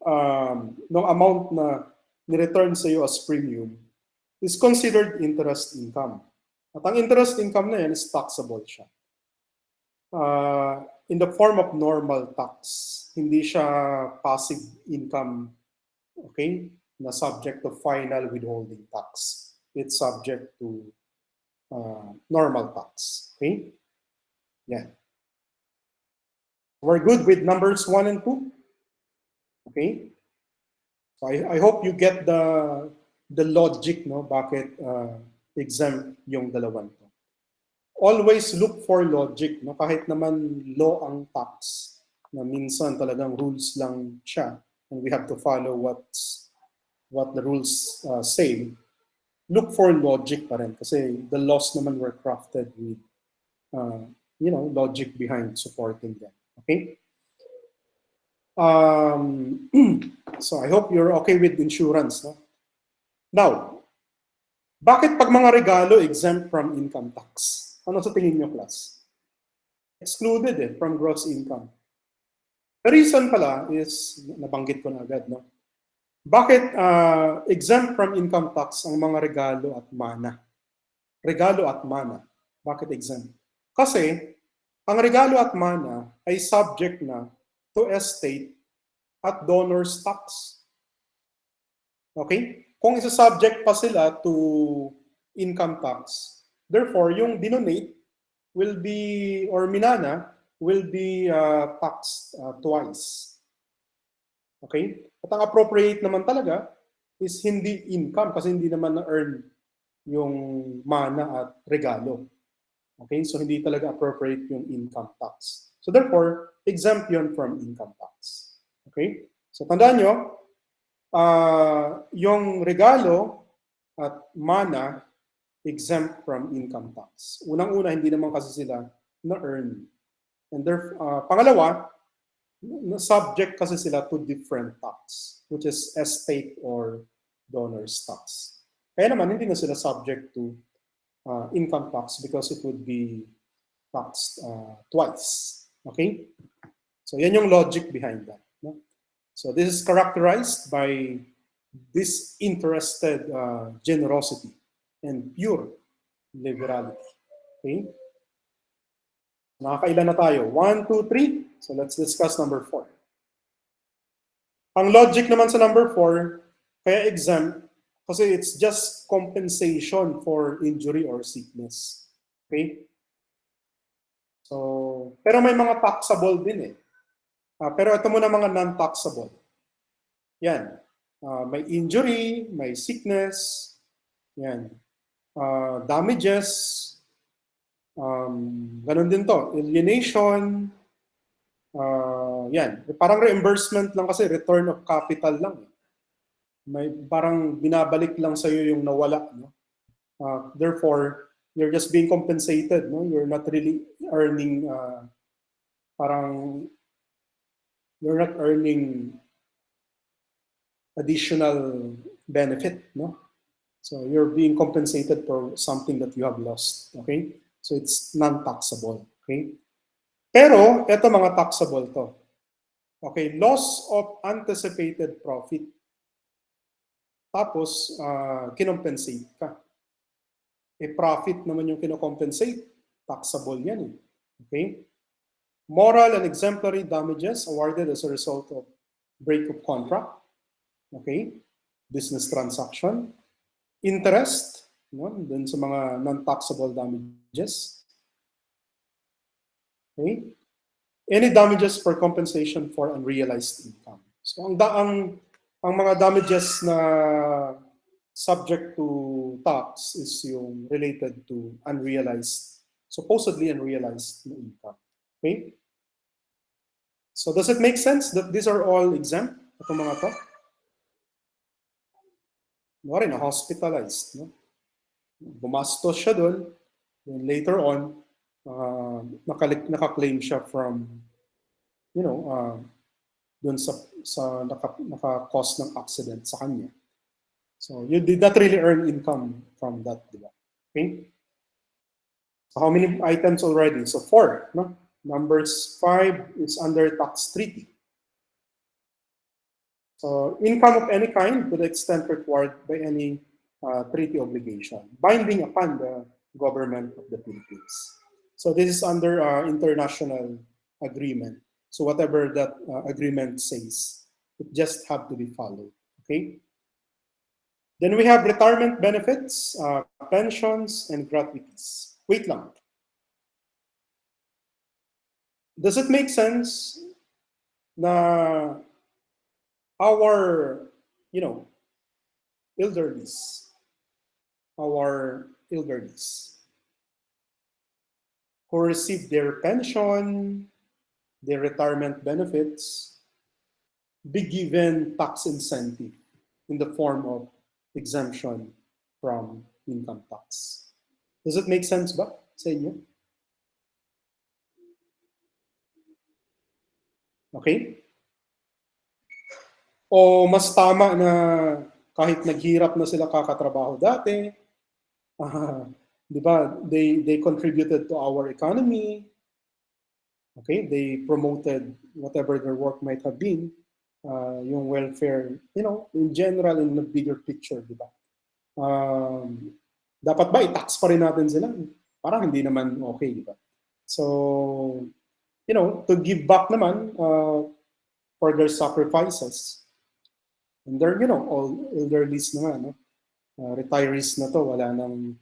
ng amount na ni-return sa iyo as premium is considered interest income. At ang interest income na yan is taxable siya. In the form of normal tax. Hindi siya passive income, okay, na subject to final withholding tax. It's subject to normal tax. Okay? Yeah. We're good with numbers 1 and 2. Okay? So I hope you get the logic, no, bakit exempt yung dalawan to. Always look for logic, no, kahit naman law ang tax, na minsan talagang rules lang siya and we have to follow what the rules say. Look for logic pa rin kasi the laws naman were crafted with logic behind supporting them. Okay? So I hope you're okay with insurance. No? Now, bakit pag mga regalo exempt from income tax? Ano sa tingin nyo, class? Excluded from gross income. The reason pala is, nabanggit ko na agad, no? Bakit exempt from income tax ang mga regalo at mana? Regalo at mana. Bakit exempt? Kasi, ang regalo at mana ay subject na to estate at donor's tax. Okay? Kung isa-subject pa sila to income tax, therefore, yung dinonate will be, or minana, will be taxed twice. Okay? At ang appropriate naman talaga is hindi income kasi hindi naman na-earn yung mana at regalo. Okay? So, hindi talaga appropriate yung income tax. So, therefore, exempt yun from income tax. Okay? So, tandaan nyo, yung regalo at mana, exempt from income tax. Unang-una, hindi naman kasi sila na-earn. And pangalawa, subject kasi sila to different tax, which is estate or donor's tax. Kaya naman, hindi na sila subject to income tax because it would be taxed twice. Okay? So, yan yung logic behind that. No? So, this is characterized by disinterested generosity and pure liberality. Okay? Nakakailan na tayo? 1, 2, 3. So let's discuss number 4. Ang logic naman sa number 4, kaya exempt, kasi it's just compensation for injury or sickness. Okay? So, pero may mga taxable din eh. Pero ito muna mga non-taxable. Yan. May injury, may sickness, yan. Damages, ganun din to, alienation, yan. Parang reimbursement lang kasi, return of capital lang. May parang binabalik lang sa'yo yung nawala. No? Therefore, you're just being compensated. No? You're not really earning, you're not earning additional benefit. No? So you're being compensated for something that you have lost. Okay? So it's non-taxable. Okay? Pero, eto mga taxable to. Okay, loss of anticipated profit. Tapos, kinompensate ka. Profit naman yung kinocompensate. Taxable yan eh. Okay? Moral and exemplary damages awarded as a result of break of contract. Okay? Business transaction. Interest, no? Dun sa mga non-taxable damages. Okay? Any damages for compensation for unrealized income. So ang mga damages na subject to tax is yung related to unrealized, supposedly unrealized income. Okay? So does it make sense that these are all exempt? Itong mga to? Wari na hospitalized, no? Bumastos siya doon, then later on, naka-claim siya from, you know, doon sa naka-cause ng accident sa kanya. So you did not really earn income from that, di ba? Okay? So how many items already? So 4, no? Numbers 5 is under tax treaty. So income of any kind to the extent required by any treaty obligation, binding upon the government of the Philippines. So this is under international agreement. So whatever that agreement says, it just have to be followed. Okay. Then we have retirement benefits, pensions, and gratuities. Wait lang. Does it make sense na our, elderlies, who receive their pension, their retirement benefits, be given tax incentive in the form of exemption from income tax? Does it make sense ba sa inyo? Okay? O mas tama na kahit naghirap na sila kakatrabaho dati, di ba, they contributed to our economy, okay, they promoted whatever their work might have been, yung welfare, in general, in the bigger picture, di ba? Dapat ba i-tax pa rin natin sila? Parang hindi naman okay, di ba? So, to give back naman for their sacrifices. And they're, all elderlies naman, no? Retirees na to, wala nang,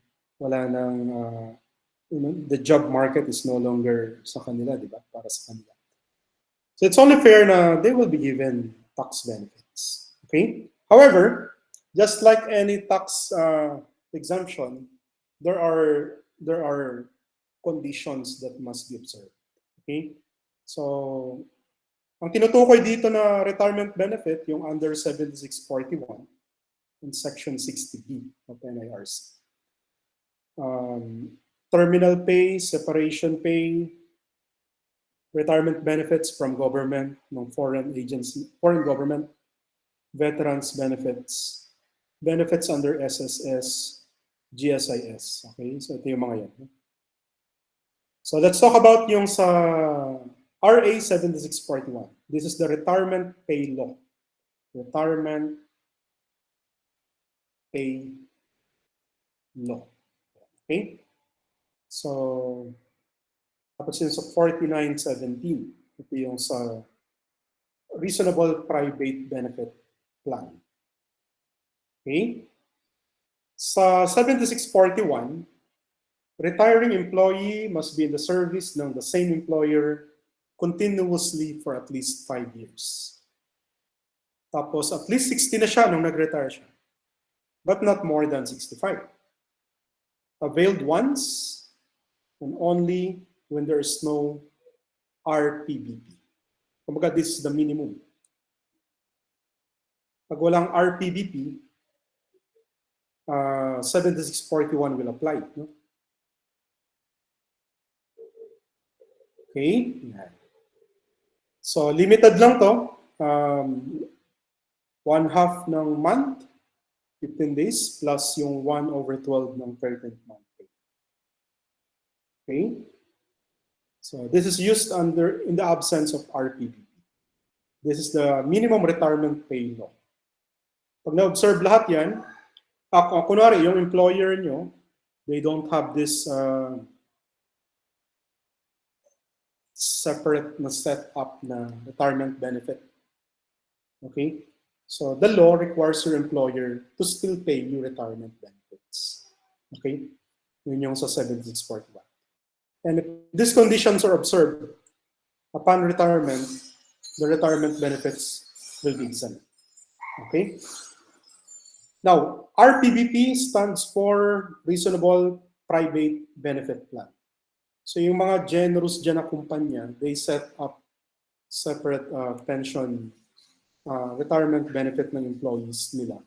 the job market is no longer sa kanila, di ba? Para sa kanila. So it's only fair na they will be given tax benefits. Okay? However, just like any tax exemption, there are conditions that must be observed. Okay? So, ang tinutukoy dito na retirement benefit, yung under 7641 in Section 60B of NIRC. Terminal pay, separation pay, retirement benefits from government, ng foreign government, veterans benefits, benefits under SSS, GSIS. Okay, so ito yung mga yan. So let's talk about yung sa RA 7641. This is the retirement pay law. Retirement pay law. Okay? So, tapos yun sa 4917. Ito yung sa reasonable private benefit plan. Okay? Sa 7641, retiring employee must be in the service ng the same employer continuously for at least 5 years. Tapos at least 60 na siya nung nag-retire siya. But not more than 65. Availed once and only when there is no RPBP. Kumbaga, this is the minimum. Pag walang RPBP, 7641 will apply. No? Okay? So, limited lang to. 1/2 ng month, 15 days, plus yung 1/12 ng 13th month. Okay? So, this is used in the absence of RPBP. This is the minimum retirement pay law. Pag na-observe lahat yan, kunwari, yung employer nyo, they don't have this separate na set up na retirement benefit. Okay? So the law requires your employer to still pay you retirement benefits. Okay? Yun yung sa 7641. And if these conditions are observed, upon retirement, the retirement benefits will be exempt. Okay? Now, RPBP stands for Reasonable Private Benefit Plan. So yung mga generous dyan na kumpanya, they set up separate pension retirement benefit ng employees nila.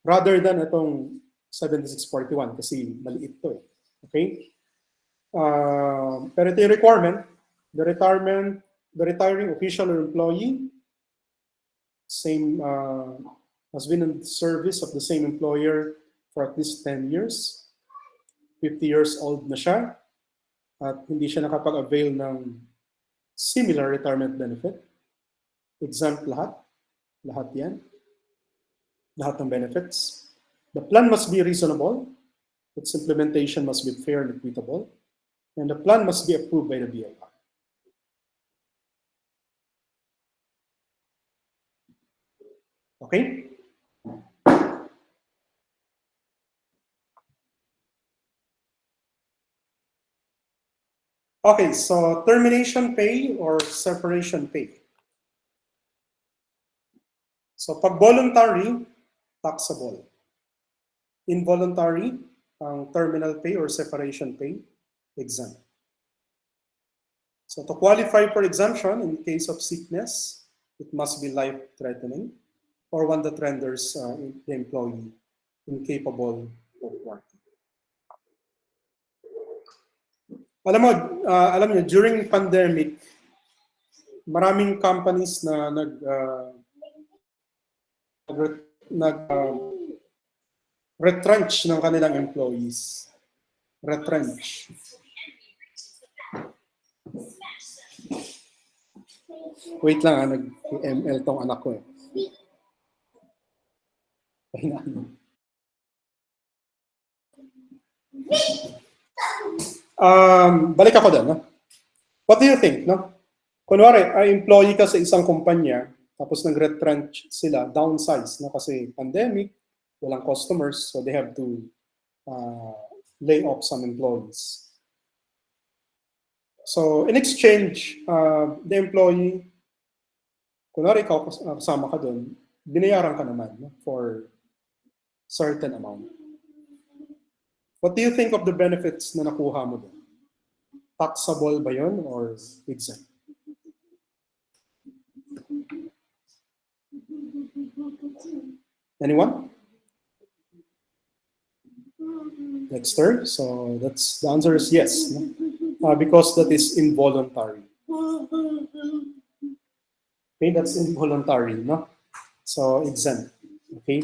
Rather than itong 7641 kasi maliit to eh. Okay? Pero ito yung requirement, the retiring official or employee same has been in service of the same employer for at least 10 years. 50 years old na siya at hindi siya nakapag-avail ng similar retirement benefit. Exempt lahat yan. Lahat ng benefits. The plan must be reasonable. Its implementation must be fair and equitable. And the plan must be approved by the BIR. Okay? Okay, so termination pay or separation pay. So pag voluntary, taxable. Involuntary, terminal pay or separation pay, exempt. So to qualify for exemption in case of sickness, it must be life-threatening or one that renders the employee incapable of working. Alam niyo, during pandemic, maraming companies na retrench ng kanilang employees. Retrench. Wait lang, nag-ML tong anak ko eh. Balik ako doon. No? What do you think? No? Kunwari, employee ka sa isang kumpanya, tapos nag-retrench sila, downsize, no? Kasi pandemic, walang customers, so they have to lay off some employees. So in exchange, the employee, kunwari ikaw kasama ka doon, binayaran ka naman no? For certain amount. What do you think of the benefits na nakuha mo doon? Taxable ba yun or exempt? Anyone? Dexter? So the answer is yes. No? Because that is involuntary. Okay, that's involuntary, no? So exempt. Okay?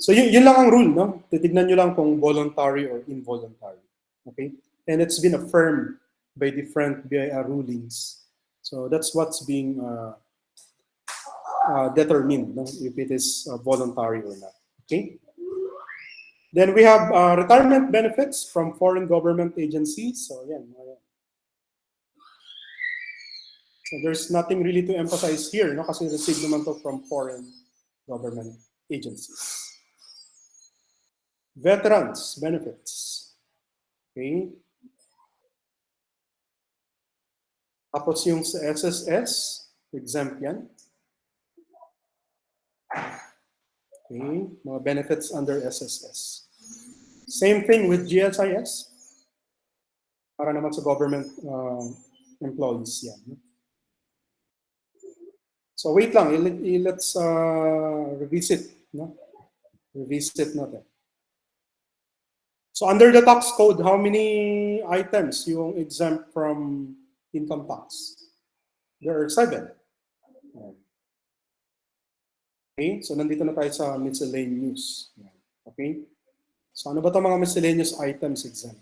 So yun lang ang rule, no? Titignan nyo lang kung voluntary or involuntary. Okay? And it's been affirmed by different BIR rulings. So that's what's being determined, no? If it is voluntary or not. Okay? Then we have retirement benefits from foreign government agencies. So yeah. So there's nothing really to emphasize here, no? Kasi received naman to from foreign government agencies. Veterans benefits. Okay. Tapos yung sa SSS, exempt yan. Okay, mga benefits under SSS. Same thing with GSIS. Para naman sa government employees yan. So wait lang, let's revisit. No? Revisit natin. So under the tax code, how many items yung exempt from income tax? There are 7. Okay, so nandito na tayo sa miscellaneous. Okay, so ano ba itong mga miscellaneous items exempt?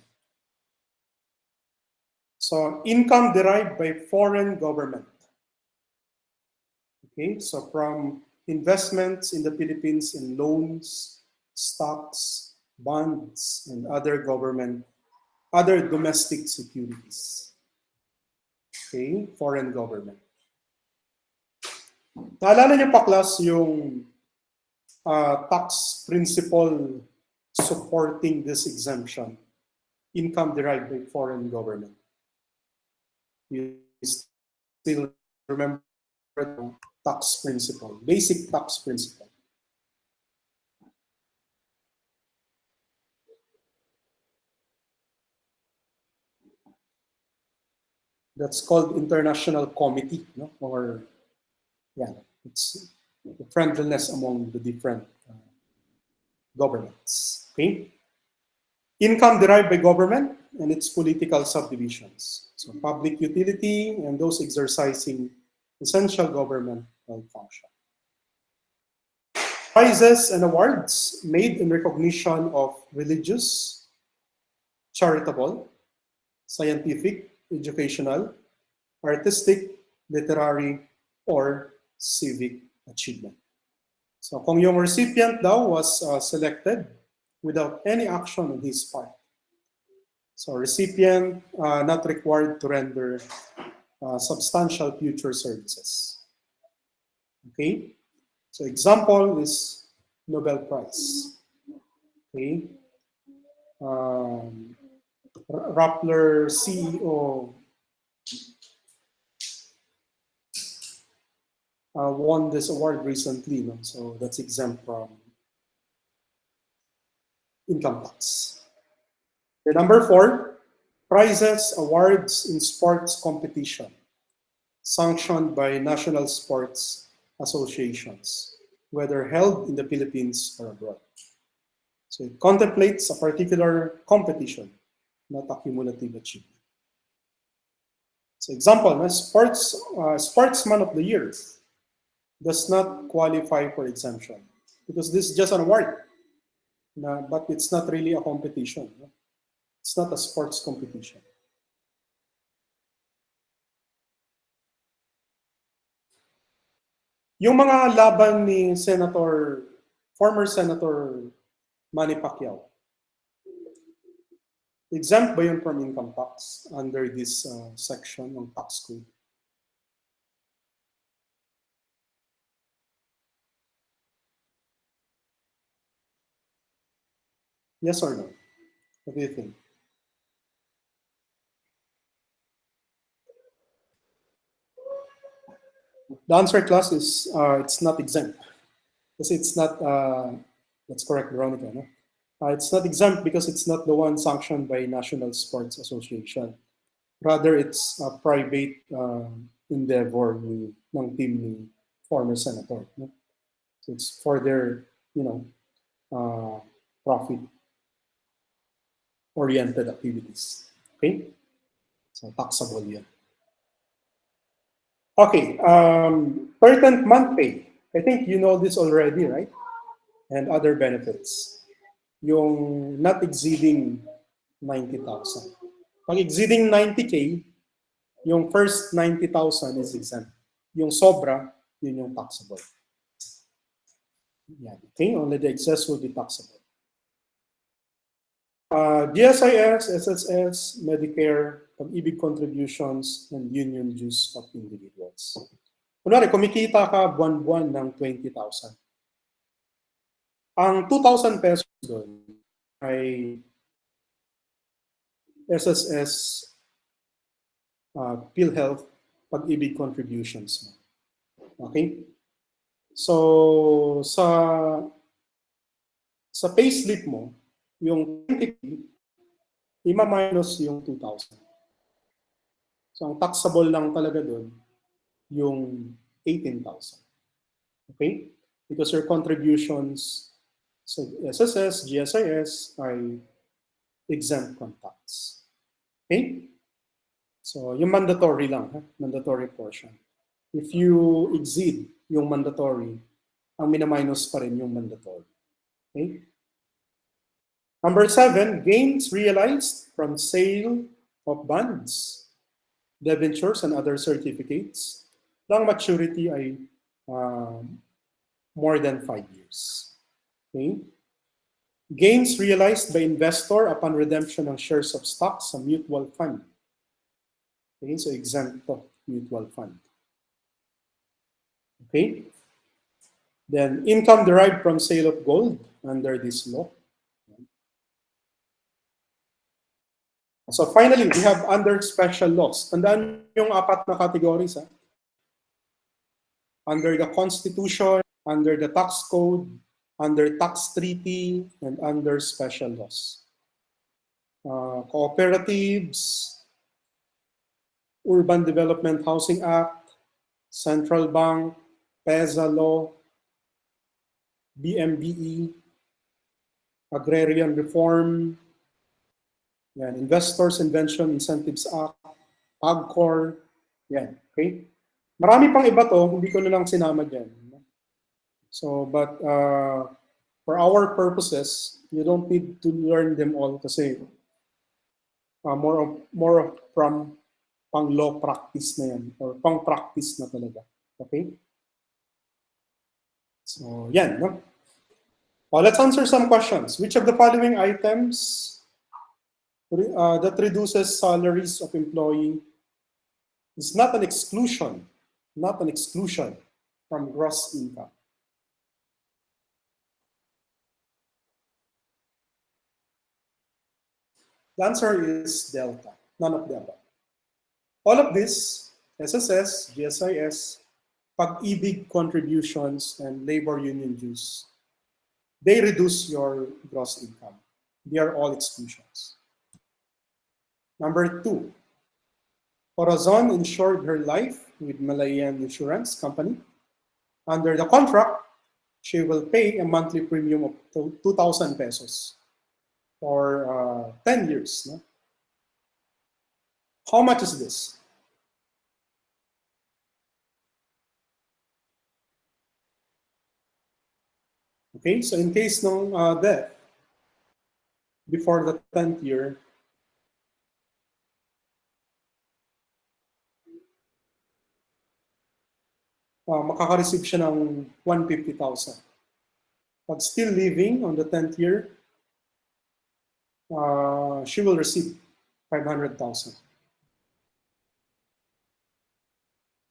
So income derived by foreign government. Okay, so from investments in the Philippines in loans, stocks, bonds, and other domestic securities. Okay, foreign government. Naalala niyo pa class yung tax principle supporting this exemption, income derived by foreign government. You still remember the tax principle, basic tax principle. That's called international committee, no? Or yeah, it's the friendliness among the different governments. Okay, income derived by government and its political subdivisions. So public utility and those exercising essential governmental function. Prizes and awards made in recognition of religious, charitable, scientific, educational, artistic, literary, or civic achievement. So kung yung recipient daw was selected without any action on his part. So recipient not required to render substantial future services. Okay? So example is Nobel Prize. Okay? Rappler CEO won this award recently, no? So that's exempt from income tax. The number 4, prizes, awards in sports competition, sanctioned by national sports associations, whether held in the Philippines or abroad. So it contemplates a particular competition, not a cumulative achievement. So example, Sportsman of the Year does not qualify for exemption because this is just an award, but it's not really a competition. It's not a sports competition. Yung mga laban ni former Senator Manny Pacquiao, exempt ba yun from income tax under this section ng tax code? Yes or no? What do you think? The answer, class, is it's not exempt. Because it's not, that's correct, Veronica, no? It's not exempt because it's not the one sanctioned by National Sports Association. Rather, it's a private endeavor ng team ni former senator. No? So it's for their, profit-oriented activities. Okay? So taxable yan. Okay, pertinent month pay. I think you know this already, right? And other benefits. Yung not exceeding 90,000. Pag exceeding 90K, yung first 90,000 is exempt. Yung sobra, yun yung taxable. Yeah, okay, only the excess will be taxable. GSIS, SSS, Medicare, pag-ibig contributions, and union dues of individuals. Kunwari, kumikita ka buwan-buwan ng 20,000. Ang 2,000 pesos doon ay SSS, PhilHealth, pag-ibig contributions mo. Okay? So, sa payslip mo, yung 20, ima-minus yung 2,000. So, ang taxable lang talaga doon, yung 18,000. Okay? Because your contributions sa SSS, GSIS ay exempt from tax. Okay? So, yung mandatory lang, mandatory portion. If you exceed yung mandatory, ang mina-minus pa rin yung mandatory. Okay? Number 7, gains realized from sale of bonds, debentures, and other certificates. Ang maturity ay more than 5 years. Okay? Gains realized by investor upon redemption ng shares of stock sa mutual fund. Okay, so exempt to mutual fund. Okay? Then income derived from sale of gold under this law. So finally, we have under special laws. Tandaan yung apat na categories. Under the Constitution, under the tax code, under tax treaty, and under special laws. Cooperatives, Urban Development Housing Act, Central Bank, PEZA Law, BMBE, Agrarian Reform, yan, Investors Invention Incentives Act, PAGCOR, yan, okay? Marami pang iba to, hindi ko na lang sinama dyan. So, but for our purposes, you don't need to learn them all kasi more of from pang law practice na yan or pang practice na talaga. Okay? So, yan. No? Let's answer some questions. Which of the following items that reduces salaries of employee is not an exclusion from gross income? The answer is delta, none of the above. All of this, SSS, GSIS, pag-ibig contributions, and labor union dues, they reduce your gross income. They are all exclusions. Number 2, Corazon insured her life with Malayan Insurance Company. Under the contract, she will pay a monthly premium of 2,000 pesos for 10 years. No? How much is this? Okay, so in case ng death, before the 10th year, makaka-receive siya ng 150,000. But still living on the 10th year, she will receive 500,000.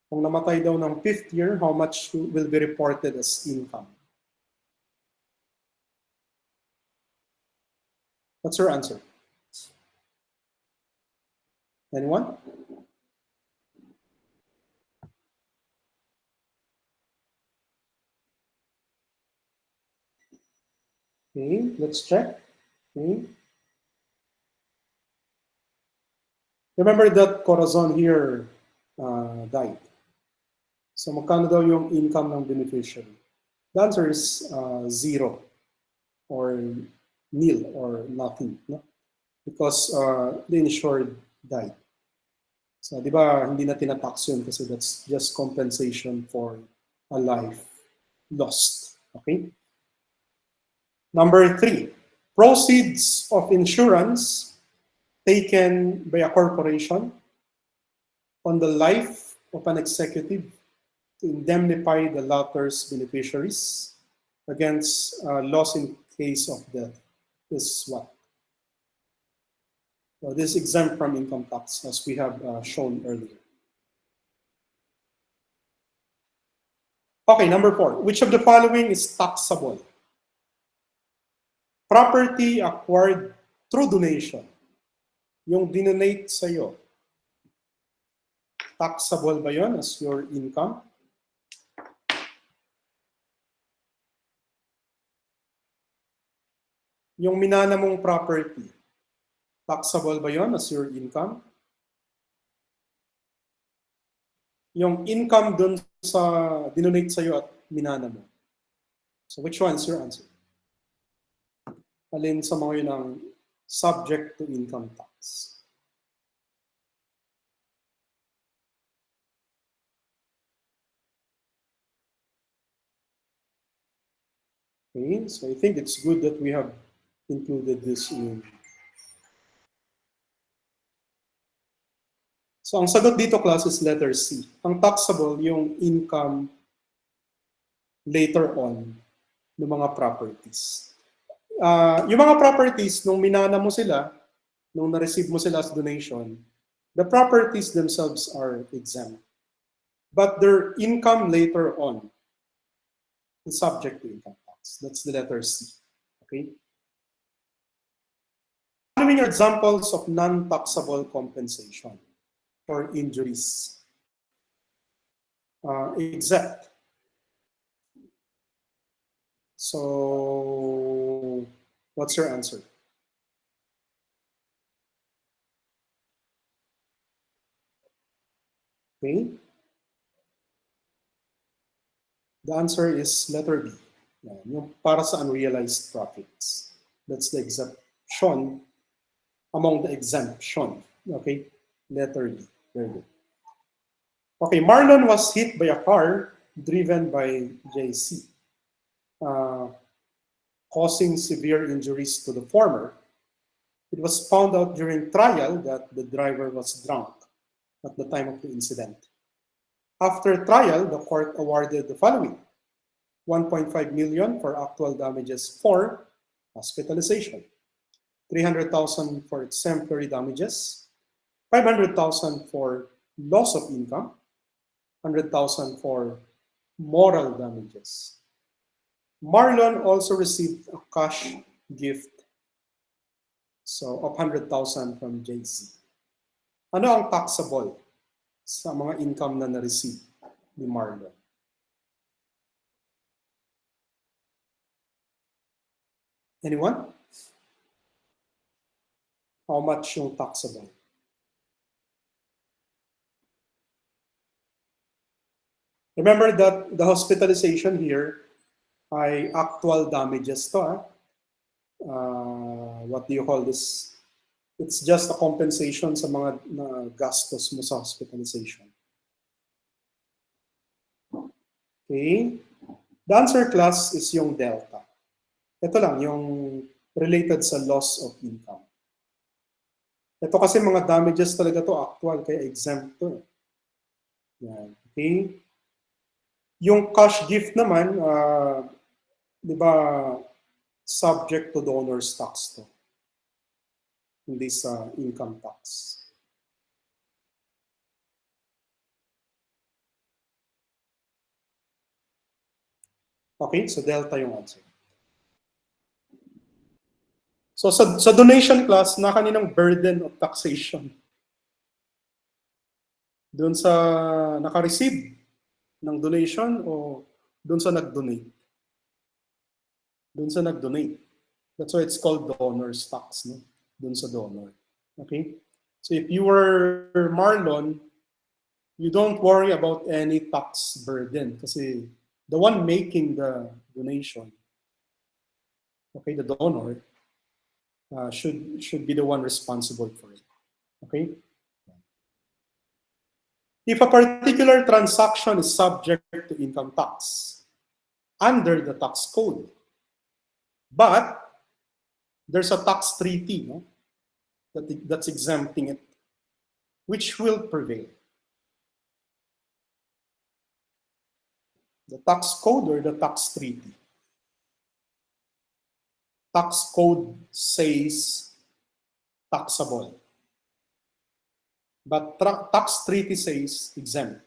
Kung namatay daw ng 5th year, how much will be reported as income? What's your answer? Anyone? Okay, let's check. Okay. Remember that Corazon here died. So magkano daw yung income ng beneficiary? The answer is 0 or nil or nothing. No? Because the insured died. So di ba hindi na tinatax yun kasi that's just compensation for a life lost. Okay? Number 3, proceeds of insurance taken by a corporation on the life of an executive to indemnify the latter's beneficiaries against loss in case of death is what? Well, this is exempt from income tax, as we have shown earlier. Okay, number 4. Which of the following is taxable? Property acquired through donation. Yung dinonate sa'yo, taxable ba yon as your income? Yung minana mong property, taxable ba yon as your income? Yung income dun sa dinonate sa'yo at minana mo. So which one is your answer? Alin sa mga yun ang subject to income tax? Okay, so I think it's good that we have included this in. So ang sagot dito, class, is letter C. Ang taxable, yung income later on ng mga properties. Yung mga properties, nung minana mo sila, nung na-receive mo sila as donation, the properties themselves are exempt. But their income later on is subject to income tax. That's the letter C. Okay? Following are examples of non-taxable compensation for injuries. Except. So, what's your answer? Okay. The answer is letter B. Yung para sa unrealized profits. That's the exemption among the exemption. Okay. Letter B. Very good. Okay, Marlon was hit by a car driven by JC, causing severe injuries to the former. It was found out during trial that the driver was drunk at the time of the incident. After trial, the court awarded the following: 1.5 million for actual damages for hospitalization, 300,000 for exemplary damages, 500,000 for loss of income, 100,000 for moral damages. Marlon also received a cash gift of 100,000 from JC. Ano ang taxable sa mga income na na-receive ni Marlon? Anyone? How much yung taxable? Remember that the hospitalization here ay actual damages to. What do you call this? It's just a compensation sa mga gastos mo sa hospitalization. Okay? The answer, class, is yung delta. Ito lang, yung related sa loss of income. Ito kasi mga damages talaga to actual, kaya exempt to. Yan. Okay? Yung cash gift naman, di ba, subject to donor's tax to. Hindi sa income tax. Okay, so delta yung answer. So sa donation class, na kaninang burden of taxation? Doon sa naka-receive ng donation o doon sa nag-donate? Doon sa nag-donate. That's why it's called donor's tax, no? Doon sa donor. Okay? So if you were Marlon, you don't worry about any tax burden kasi the one making the donation, okay, the donor, should be the one responsible for it. Okay? If a particular transaction is subject to income tax under the tax code, but there's a tax treaty, no, that's exempting it, which will prevail? The tax code or the tax treaty? Tax code says taxable, but tax treaty says exempt.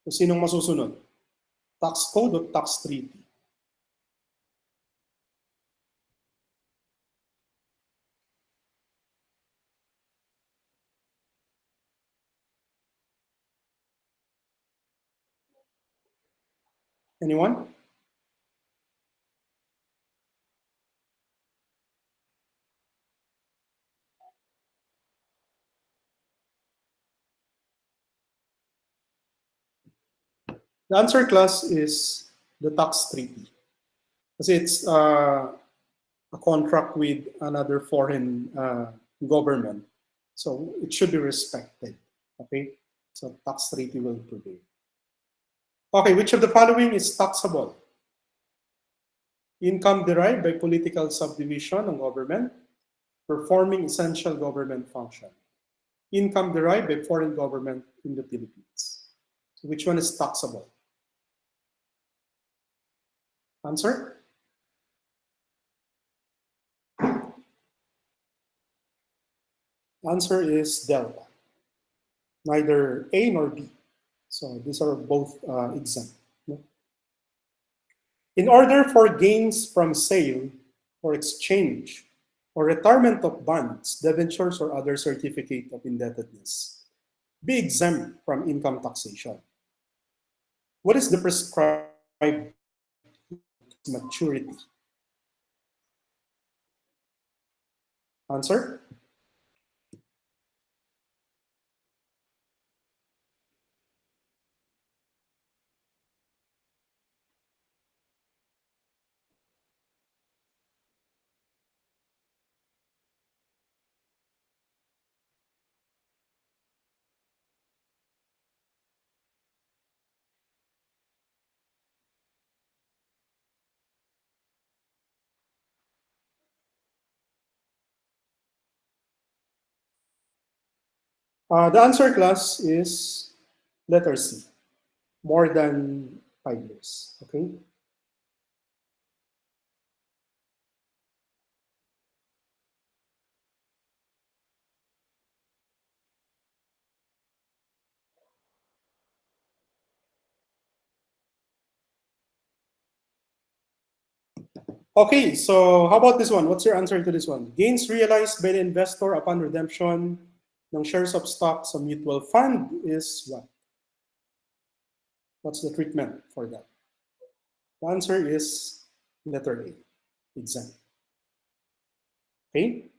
So sinong masusunod? Tax code or tax treaty? Anyone? The answer, class, is the tax treaty. Kasi it's a contract with another foreign government. So it should be respected. Okay? So tax treaty will prevail. Okay, which of the following is taxable? Income derived by political subdivision ng government, performing essential government function. Income derived by foreign government in the Philippines. So which one is taxable? Answer? Answer is delta. Neither A nor B. So these are both exempt. In order for gains from sale or exchange or retirement of bonds, debentures, or other certificate of indebtedness be exempt from income taxation, what is the prescribed maturity? Answer? The answer, class, is letter C, more than 5 years. Okay. Okay, so how about this one? What's your answer to this one? Gains realized by the investor upon redemption ng shares of stock sa mutual fund is what? What's the treatment for that? The answer is letter A, exempt. Okay.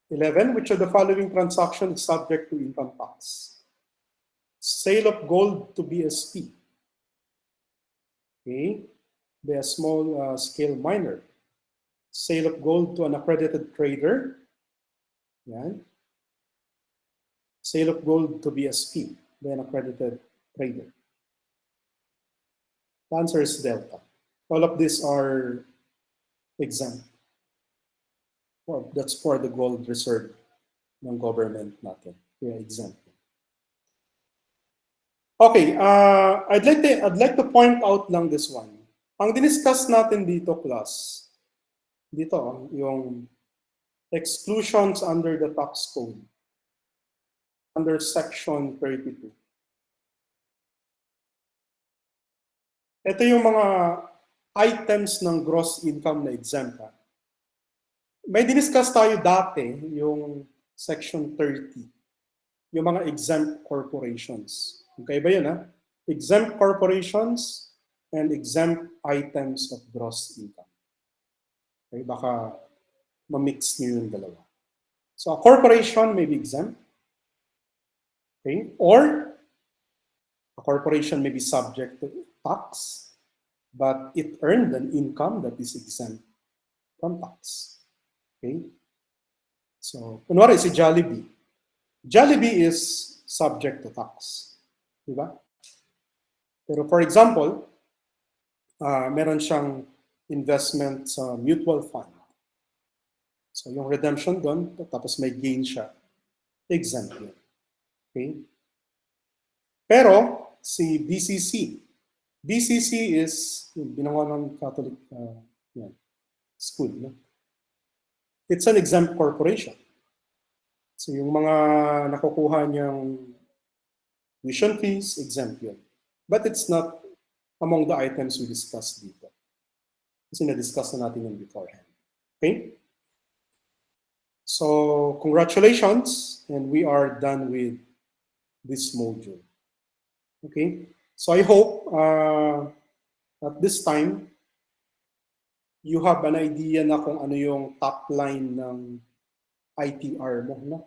11, which of the following transactions is subject to income tax? Sale of gold to BSP. Okay. By a small scale miner. Sale of gold to an accredited trader. Yan. Sale of gold to BSP by an accredited trader. The answer is delta. All of these are exempt. Well, that's for the gold reserve ng government natin. Kaya exempt. Okay, I'd like to point out lang this one. Ang diniscuss natin dito, class, dito, yung exclusions under the tax code, under section 32. Ito yung mga items ng gross income na exempt. May diniscuss tayo dati, yung section 30, yung mga exempt corporations. Okay ba yun, ha? Exempt corporations and exempt items of gross income. Okay, baka ma-mix nyo yung dalawa. So a corporation may be exempt. Okay, or a corporation may be subject to tax, but it earned an income that is exempt from tax. Okay, so kunwari si Jollibee. Jollibee is subject to tax. Diba? Pero for example, meron siyang investment sa mutual fund. So yung redemption doon, tapos may gain siya, exempt yun. Okay? Pero si BCC, BCC is binawa ng Catholic school. No? It's an exempt corporation. So yung mga nakukuha niyang tuition fees, exempt yun. But it's not among the items we discussed dito. Kasi na-discuss na natin yun beforehand. Okay? So congratulations, and we are done with this module. Okay? So I hope at this time, you have an idea na kung ano yung top line ng ITR mo, no?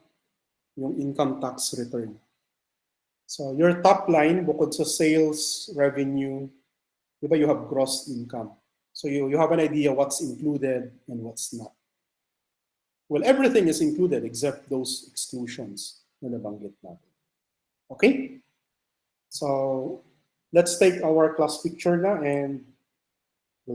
Yung income tax return. So your top line, bukod sa sales, revenue, diba, you have gross income. So you have an idea what's included and what's not. Well, everything is included except those exclusions na nabanggit natin. Okay? So let's take our class picture na and